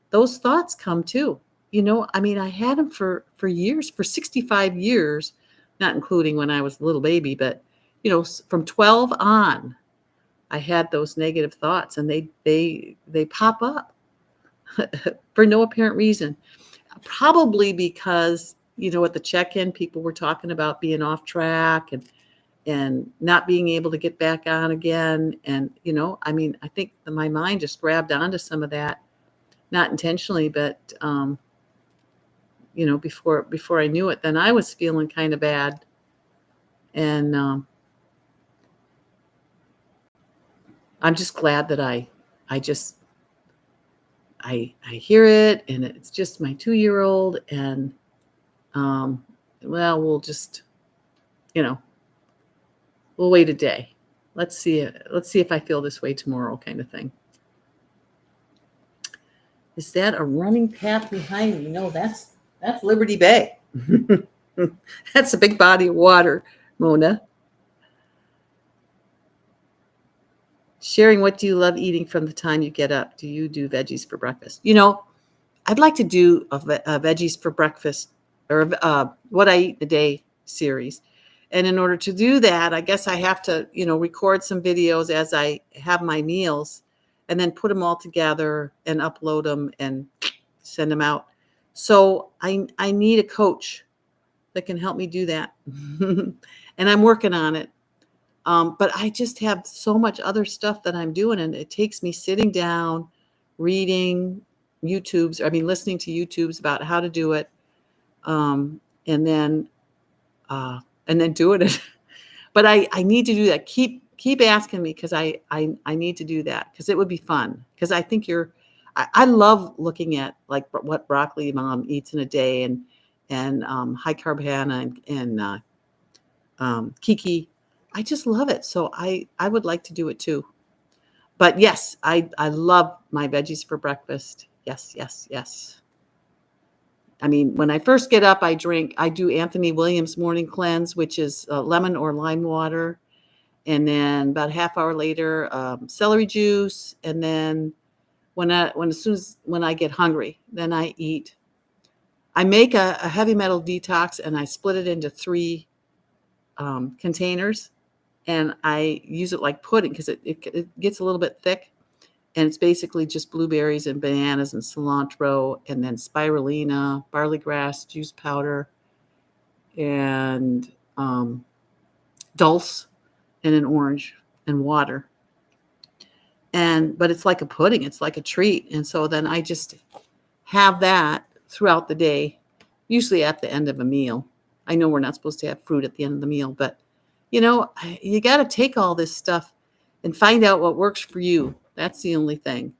Those thoughts come too. I mean, I had them for years, for 65 years, not including when I was a little baby, but, from 12 on, I had those negative thoughts, and they pop up for no apparent reason. Probably because, at the check-in, people were talking about being off track and not being able to get back on again. And, I mean, I think my mind just grabbed onto some of that, not intentionally, but, before I knew it, then I was feeling kind of bad. And I'm just glad that I hear it, and it's just my 2-year-old, and we'll just, we'll wait a day. Let's see if I feel this way tomorrow, kind of thing. Is that a running path behind me? No, that's Liberty Bay. That's a big body of water, Mona. Sharing, what do you love eating from the time you get up? Do you do veggies for breakfast? I'd like to do a veggies for breakfast, or what I eat in a day series. And in order to do that, I guess I have to, record some videos as I have my meals, and then put them all together and upload them and send them out. So I need a coach that can help me do that. And I'm working on it. But I just have so much other stuff that I'm doing, and it takes me sitting down, reading listening to YouTubes about how to do it, and then doing it. But I need to do that. Keep asking me, because I need to do that, because it would be fun. Because I think I love looking at like what broccoli mom eats in a day, and high carb Hannah and Kiki. I just love it. So I would like to do it too. But yes, I love my veggies for breakfast. Yes, yes, yes. I mean, when I first get up, I do Anthony Williams morning cleanse, which is lemon or lime water. And then about a half hour later, celery juice. And then when I get hungry, then I eat. I make a heavy metal detox, and I split it into 3 containers. And I use it like pudding, because it gets a little bit thick. And it's basically just blueberries and bananas and cilantro, and then spirulina, barley grass, juice powder, and dulse, and an orange, and water. But it's like a pudding. It's like a treat. And so then I just have that throughout the day, usually at the end of a meal. I know we're not supposed to have fruit at the end of the meal, but you got to take all this stuff and find out what works for you. That's the only thing.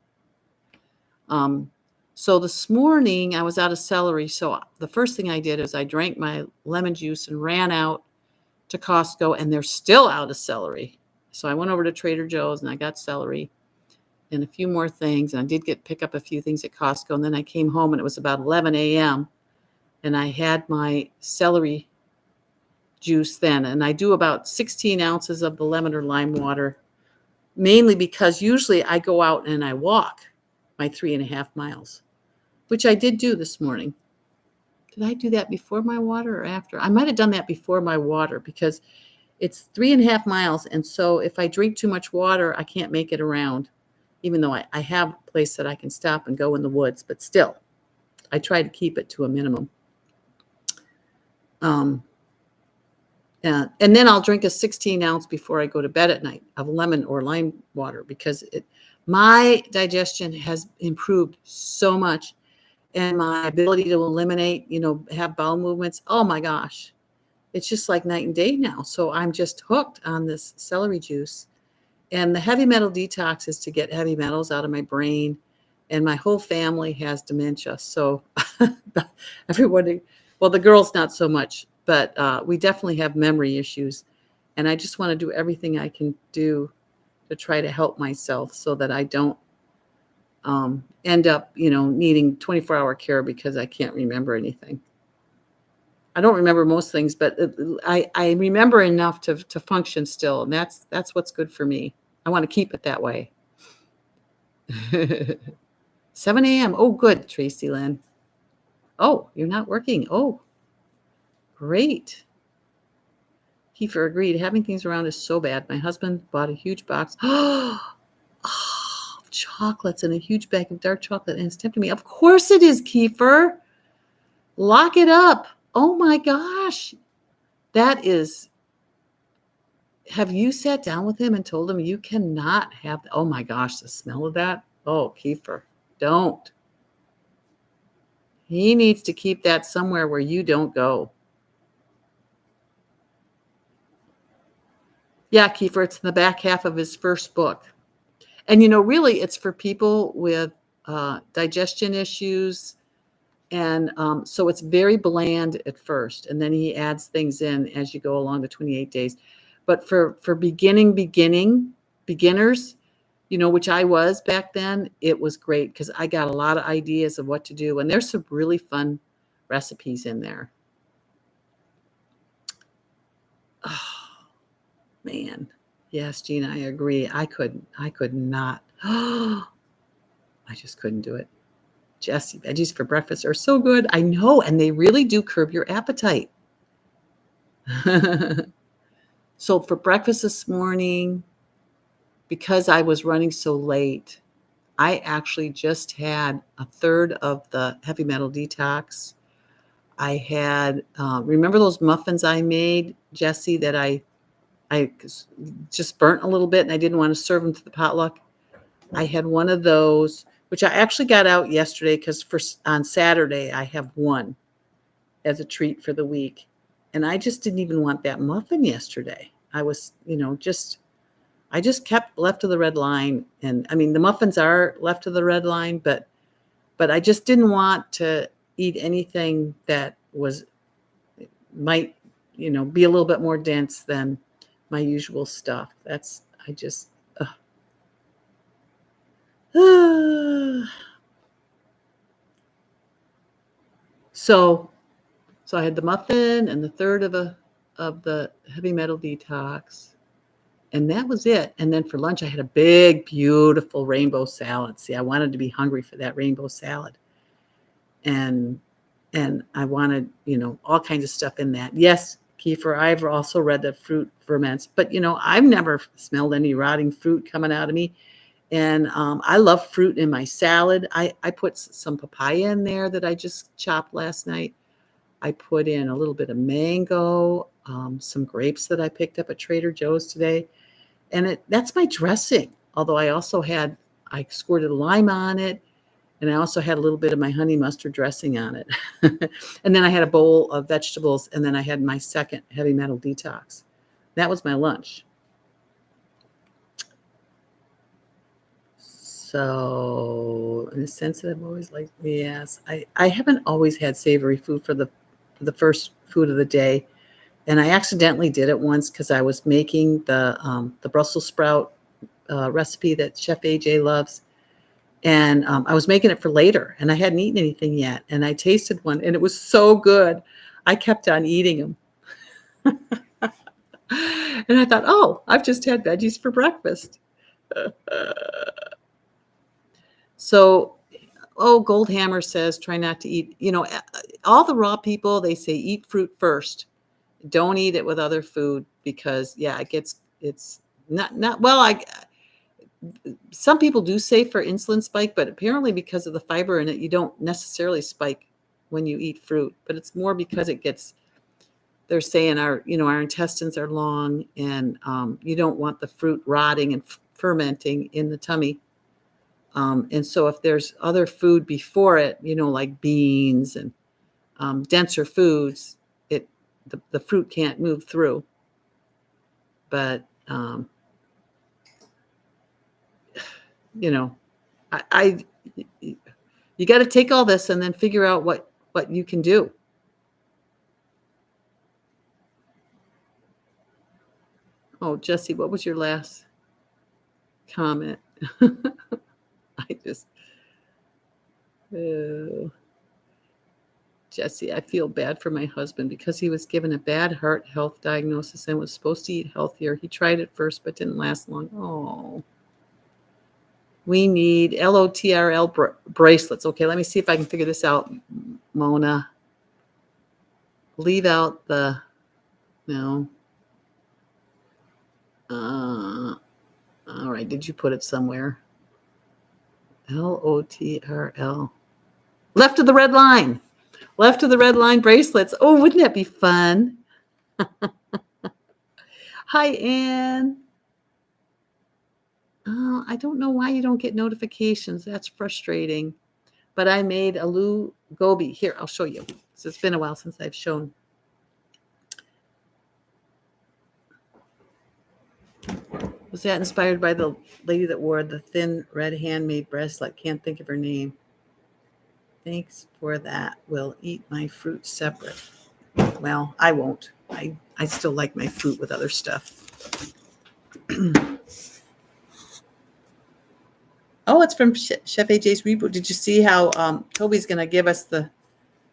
So this morning I was out of celery. So the first thing I did is I drank my lemon juice and ran out to Costco, and they're still out of celery. So I went over to Trader Joe's and I got celery and a few more things. And I did pick up a few things at Costco. And then I came home and it was about 11 a.m. and I had my celery juice then. And I do about 16 ounces of the lemon or lime water, mainly because usually I go out and I walk my 3.5 miles, which I did do this morning. Did I do that before my water or after? I might have done that before my water because it's 3.5 miles. And so if I drink too much water, I can't make it around, even though I have a place that I can stop and go in the woods. But still, I try to keep it to a minimum. And then I'll drink a 16 ounce before I go to bed at night of lemon or lime water because my digestion has improved so much and my ability to eliminate, have bowel movements. Oh my gosh. It's just like night and day now. So I'm just hooked on this celery juice. And the heavy metal detox is to get heavy metals out of my brain. And my whole family has dementia. So everybody, well, the girls not so much, but we definitely have memory issues. And I just want to do everything I can do to try to help myself so that I don't end up, needing 24-hour care because I can't remember anything. I don't remember most things, but I remember enough to function still. And that's what's good for me. I want to keep it that way. 7 a.m. Oh, good, Tracy Lynn. Oh, you're not working. Oh, great. Kiefer agreed. Having things around is so bad. My husband bought a huge box of chocolates and a huge bag of dark chocolate, and it's tempting me. Of course it is, Kiefer. Lock it up. Oh my gosh. That is. Have you sat down with him and told him you cannot have? Oh my gosh, the smell of that. Oh, Kiefer, don't. He needs to keep that somewhere where you don't go. Yeah, Kiefer, it's in the back half of his first book. And, really, it's for people with digestion issues. And so it's very bland at first. And then he adds things in as you go along the 28 days. But for beginners, which I was back then, it was great because I got a lot of ideas of what to do. And there's some really fun recipes in there. Oh, man. Yes, Gina, I agree. I could not. I just couldn't do it. Jesse, veggies for breakfast are so good. I know, and they really do curb your appetite. So for breakfast this morning, because I was running so late, I actually just had a third of the heavy metal detox. I had, remember those muffins I made, Jesse, that I just burnt a little bit and I didn't want to serve them to the potluck? I had one of those, which I actually got out yesterday because on Saturday I have one as a treat for the week. And I just didn't even want that muffin yesterday. I was, I just kept left of the red line. And I mean, the muffins are left of the red line, but I just didn't want to eat anything that might, be a little bit more dense than my usual stuff. I just, So I had the muffin and the third of the heavy metal detox, and that was it. And then for lunch, I had a big, beautiful rainbow salad. See, I wanted to be hungry for that rainbow salad, and I wanted, all kinds of stuff in that. Yes, Kiefer, I've also read that fruit ferments, but I've never smelled any rotting fruit coming out of me. And I love fruit in my salad. I put some papaya in there that I just chopped last night. I put in a little bit of mango, some grapes that I picked up at Trader Joe's today. And that's my dressing. Although I squirted lime on it. And I also had a little bit of my honey mustard dressing on it. And then I had a bowl of vegetables. And then I had my second heavy metal detox. That was my lunch. So in a sense that I've always liked, yes, I haven't always had savory food for the first food of the day. And I accidentally did it once because I was making the Brussels sprout recipe that Chef AJ loves. And I was making it for later, and I hadn't eaten anything yet. And I tasted one, and it was so good. I kept on eating them. And I thought, oh, I've just had veggies for breakfast. So, Goldhammer says, try not to eat. All the raw people, they say eat fruit first. Don't eat it with other food because, yeah, it's not well. Some people do say for insulin spike, but apparently because of the fiber in it, you don't necessarily spike when you eat fruit. But it's more because they're saying our intestines are long, and you don't want the fruit rotting and fermenting in the tummy. And so if there's other food before it, like beans and denser foods, the fruit can't move through. But I you got to take all this and then figure out what you can do. Oh, Jesse, what was your last comment? Jesse, I feel bad for my husband because he was given a bad heart health diagnosis and was supposed to eat healthier. He tried it first, but didn't last long. Oh, we need LOTRL bracelets. Okay, let me see if I can figure this out, Mona. Leave out the, no. All right, did you put it somewhere? LOTRL. Left of the red line. Left of the red line bracelets. Oh, wouldn't that be fun? Hi, Ann. Oh, I don't know why you don't get notifications. That's frustrating. But I made Aloo Gobi. Here, I'll show you. So it's been a while since I've shown. Was that inspired by the lady that wore the thin red handmade bracelet? Can't think of her name. Thanks for that. Will eat my fruit separate. Well, I won't. I still like my fruit with other stuff. Oh, it's from Chef AJ's reboot. Did you see how Toby's going to give us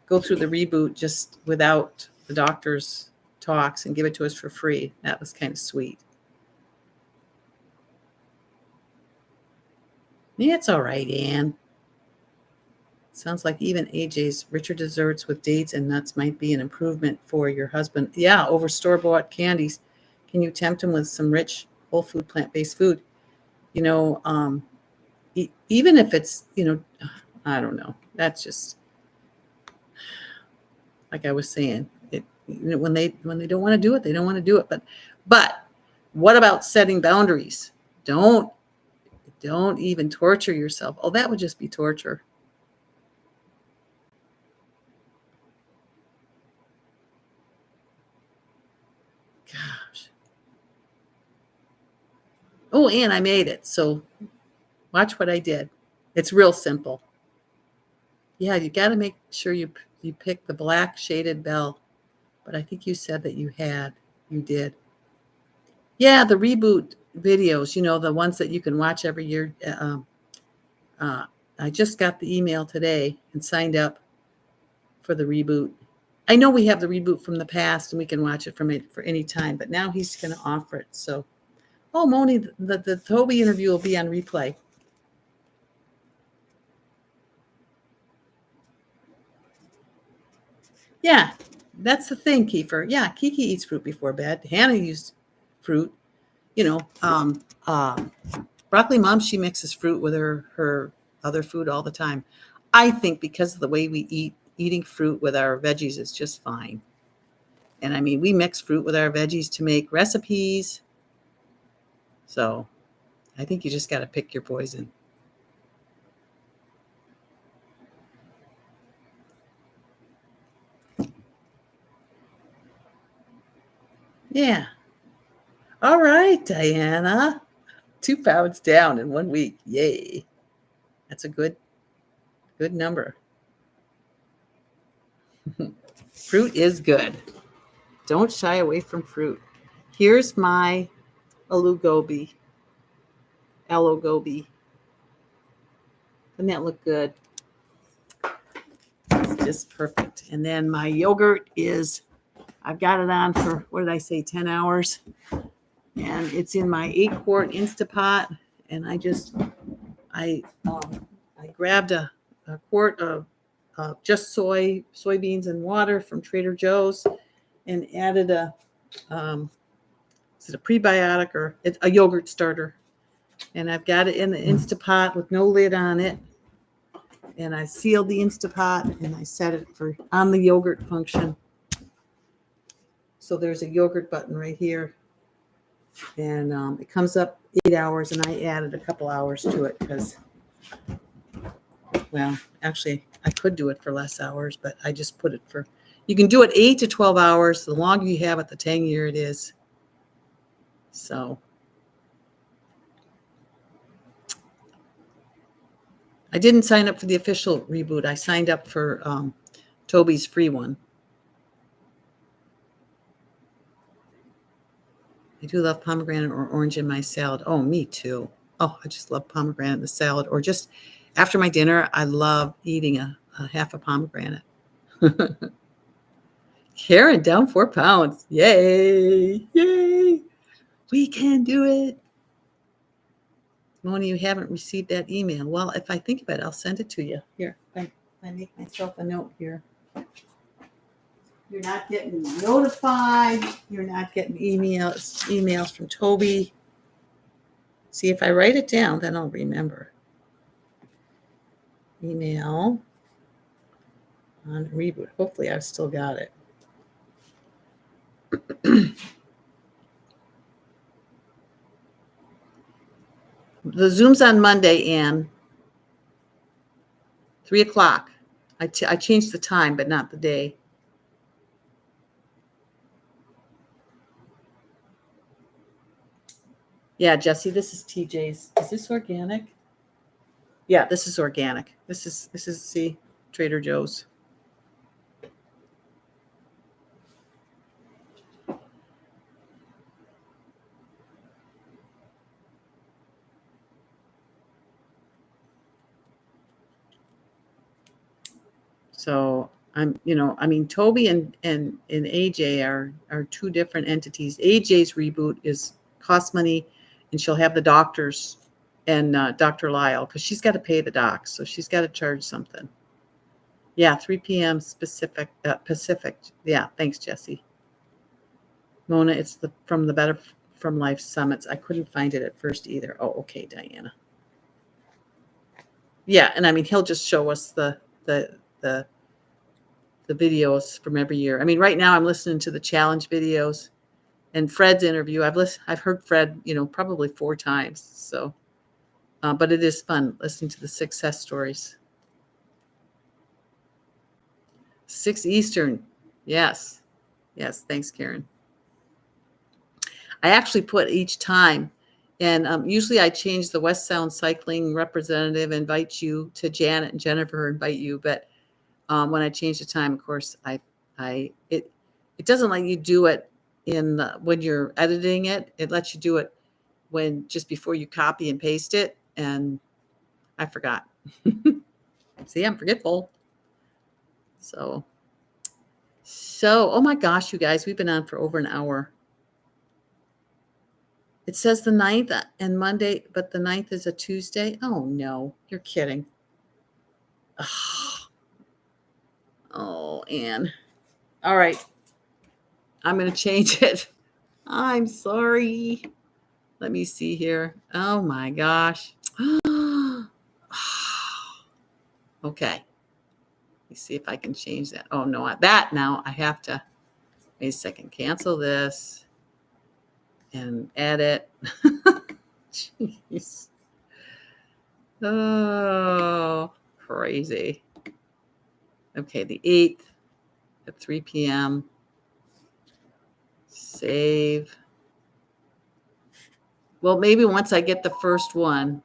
go through the reboot just without the doctor's talks and give it to us for free? That was kind of sweet. Yeah, it's all right, Ann. Sounds like even AJ's richer desserts with dates and nuts might be an improvement for your husband. Yeah, over store-bought candies. Can you tempt him with some rich, whole food, plant-based food? Even if it's, I don't know. That's just, like I was saying, when they don't want to do it, they don't want to do it. But what about setting boundaries? Don't even torture yourself. Oh, that would just be torture. Gosh. Oh, and I made it. So watch what I did. It's real simple. Yeah, you got to make sure you pick the black shaded bell. But I think you said that you did. Yeah, the reboot videos, the ones that you can watch every year. I just got the email today and signed up for the reboot. I know we have the reboot from the past and we can watch it for any time, but now he's going to offer it. So, Moni, the Toby interview will be on replay. Yeah, that's the thing, Kiefer. Yeah, Kiki eats fruit before bed. Hannah used fruit. Broccoli Mom, she mixes fruit with her other food all the time. I think because of the way we eating fruit with our veggies is just fine. And I mean, we mix fruit with our veggies to make recipes. So I think you just got to pick your poison. Yeah. All right, Diana. 2 pounds down in 1 week. Yay. That's a good number. Fruit is good. Don't shy away from fruit. Here's my Aloo Gobi. Aloo Gobi. Doesn't that look good? It's just perfect. And then my yogurt is, I've got it on for, what did I say, 10 hours. And it's in my 8-quart Instapot. And I grabbed a quart of just soybeans and water from Trader Joe's and added is it a prebiotic or it's a yogurt starter? And I've got it in the Instapot with no lid on it. And I sealed the Instapot and I set it for on the yogurt function. So there's a yogurt button right here. And it comes up 8 hours, and I added a couple hours to it because, well, actually, I could do it for less hours, but I just put it for, you can do it 8 to 12 hours. The longer you have it, the tangier it is. So I didn't sign up for the official reboot. I signed up for Toby's free one. I do love pomegranate or orange in my salad. Oh, me too. Oh, I just love pomegranate in the salad. Or just after my dinner, I love eating a half a pomegranate. Karen down 4 pounds. Yay. Yay. We can do it. Moni, you haven't received that email. Well, if I think about it, I'll send it to you. Here, I make myself a note here. You're not getting notified. You're not getting emails from Toby. See, if I write it down, then I'll remember. Email on reboot. Hopefully, I've still got it. The Zoom's on Monday, Ann. 3 o'clock. I changed the time, but not the day. Yeah, Jesse, this is TJ's. Is this organic? Yeah, this is organic. This is see, Trader Joe's. So Toby and AJ are two different entities. AJ's reboot costs money, and she'll have the doctors and Dr. Lyle, because she's got to pay the docs, so she's got to charge something. Yeah, 3 p.m. Pacific. Yeah, thanks, Jesse. Mona, it's from the Better from Life Summits. I couldn't find it at first either. Oh, okay, Diana. Yeah, and he'll just show us the videos from every year. Right now I'm listening to the challenge videos and Fred's interview. I've heard Fred, probably 4 times. So, but it is fun listening to the success stories. 6 Eastern. Yes. Thanks, Karen. I actually put each time, and usually I change the West Sound Cycling representative, invite you to Janet, and Jennifer invite you. But when I change the time, of course, it doesn't let you do it when you're editing it. It lets you do it just before you copy and paste it, and I forgot. See, I'm forgetful. So, oh my gosh, you guys, we've been on for over an hour. It says the 9th and Monday, but the 9th is a Tuesday. Oh no, you're kidding. Oh, Anne. All right. I'm going to change it. I'm sorry. Let me see here. Oh my gosh. Okay. Let me see if I can change that. Oh no, now I have to, wait a second, cancel this and edit. Jeez. Oh, crazy. Okay, the 8th at 3 p.m. Save. Well, maybe once I get the first one.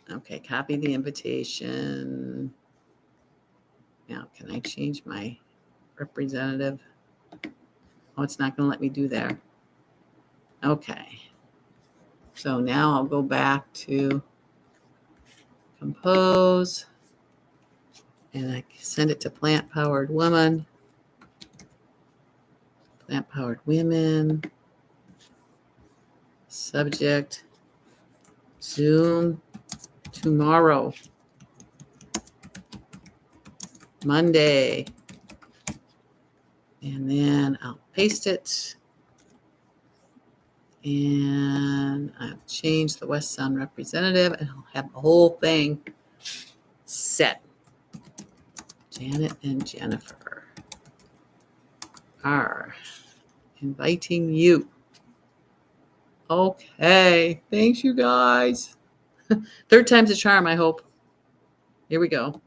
Okay, copy the invitation. Now, can I change my representative. Oh, it's not going to let me do that. Okay. So now I'll go back to compose, and I send it to Plant Powered Woman. Plant Powered Women. Subject, Zoom tomorrow, Monday. And then I'll paste it. And I've changed the West Sound representative, and I'll have the whole thing set. Janet and Jennifer are inviting you. Okay. Thanks, you guys. Third time's a charm, I hope. Here we go.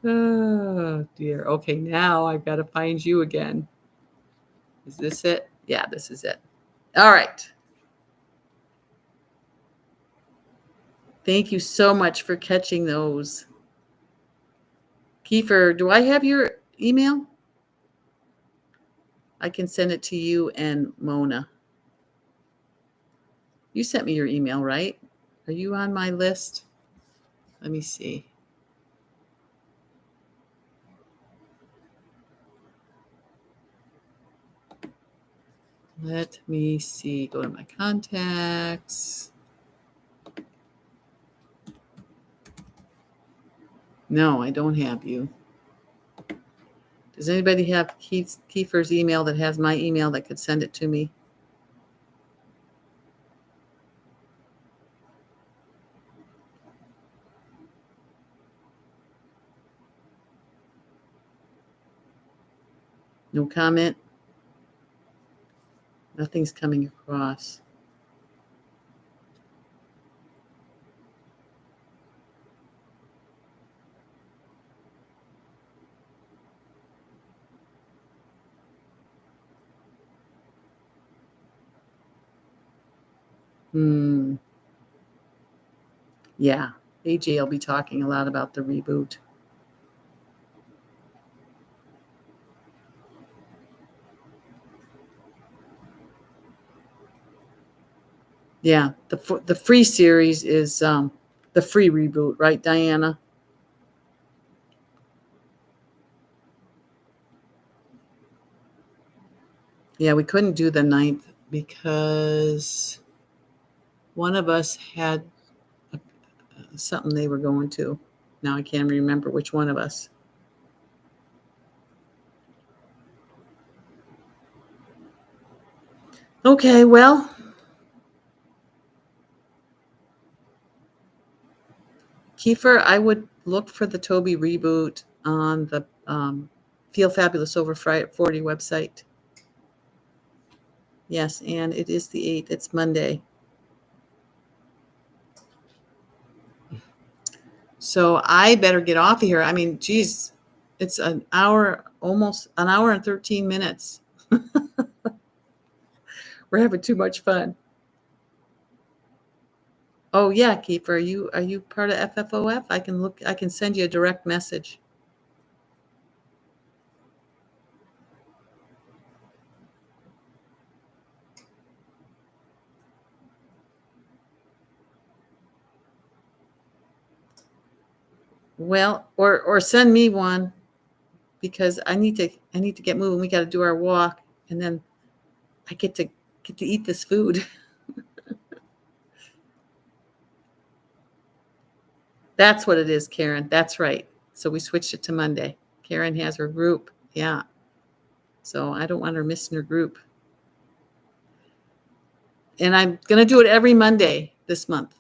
Oh, dear. Okay, now I've got to find you again. Is this it? Yeah, this is it. All right. Thank you so much for catching those. Kiefer, do I have your email? I can send it to you and Mona. You sent me your email, right? Are you on my list? Let me see. Let me see. Go to my contacts. No, I don't have you. Does anybody have Kiefer's email that has my email that could send it to me? No comment? Nothing's coming across. Yeah, AJ will be talking a lot about the reboot. Yeah, the free series is the free reboot, right, Diana? Yeah, we couldn't do the 9th because one of us had something they were going to. Now I can't remember which one of us. Okay, well, Kiefer, I would look for the Toby reboot on the Feel Fabulous Over 40 website. Yes, and it is the 8th. It's Monday. So I better get off of here. I mean, geez, it's an hour, almost an hour and 13 minutes. We're having too much fun. Oh yeah, Keeper, are you part of FFOF? I can send you a direct message. Well, or send me one because I need to get moving. We got to do our walk, and then I get to eat this food. That's what it is, Karen. That's right. So we switched it to Monday. Karen has her group. Yeah. So I don't want her missing her group. And I'm going to do it every Monday this month.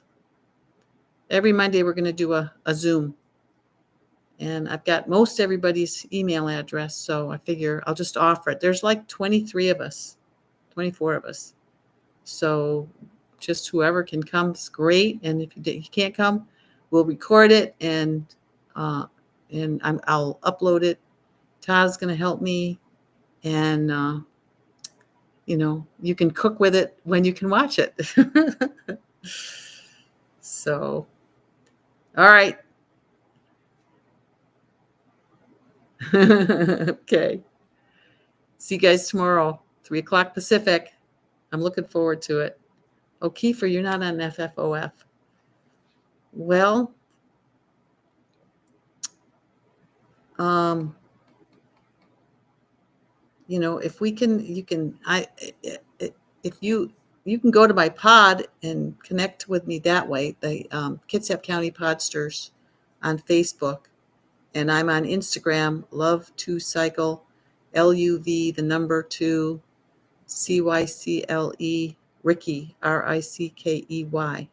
Every Monday we're going to do a Zoom. And I've got most everybody's email address, so I figure I'll just offer it. There's like 23 of us, 24 of us. So just whoever can come is great. And if you can't come, we'll record it and I'll upload it. Todd's going to help me. And, you can cook with it when you can watch it. So, all right. Okay. See you guys tomorrow, 3 o'clock Pacific. I'm looking forward to it. Oh, Kiefer, you're not on FFOF. Well, if we can, if you can go to my pod and connect with me that way, the Kitsap County Podsters on Facebook, and I'm on Instagram, Love2Cycle, LUV, the number 2, CYCLE, Rickey, RICKEY.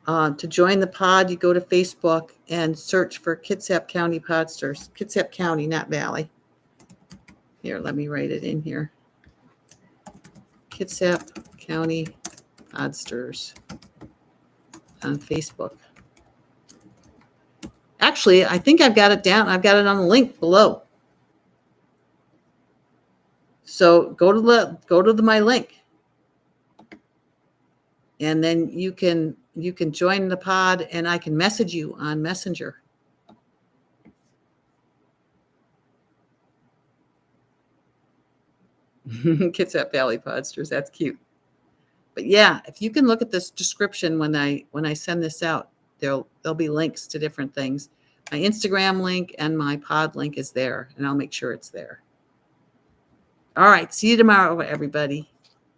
To join the pod, you go to Facebook and search for Kitsap County Podsters. Kitsap County, not Valley. Here, let me write it in here. Kitsap County Podsters on Facebook. Actually, I think I've got it down. I've got it on the link below. So go to my link, and then you can join the pod, and I can message you on Messenger. Kitsap Valley Podsters, that's cute. But yeah, if you can look at this description when I send this out, there'll be links to different things. My Instagram link and my pod link is there, and I'll make sure it's there. All right, see you tomorrow, everybody.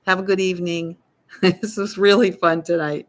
Have a good evening. This was really fun tonight.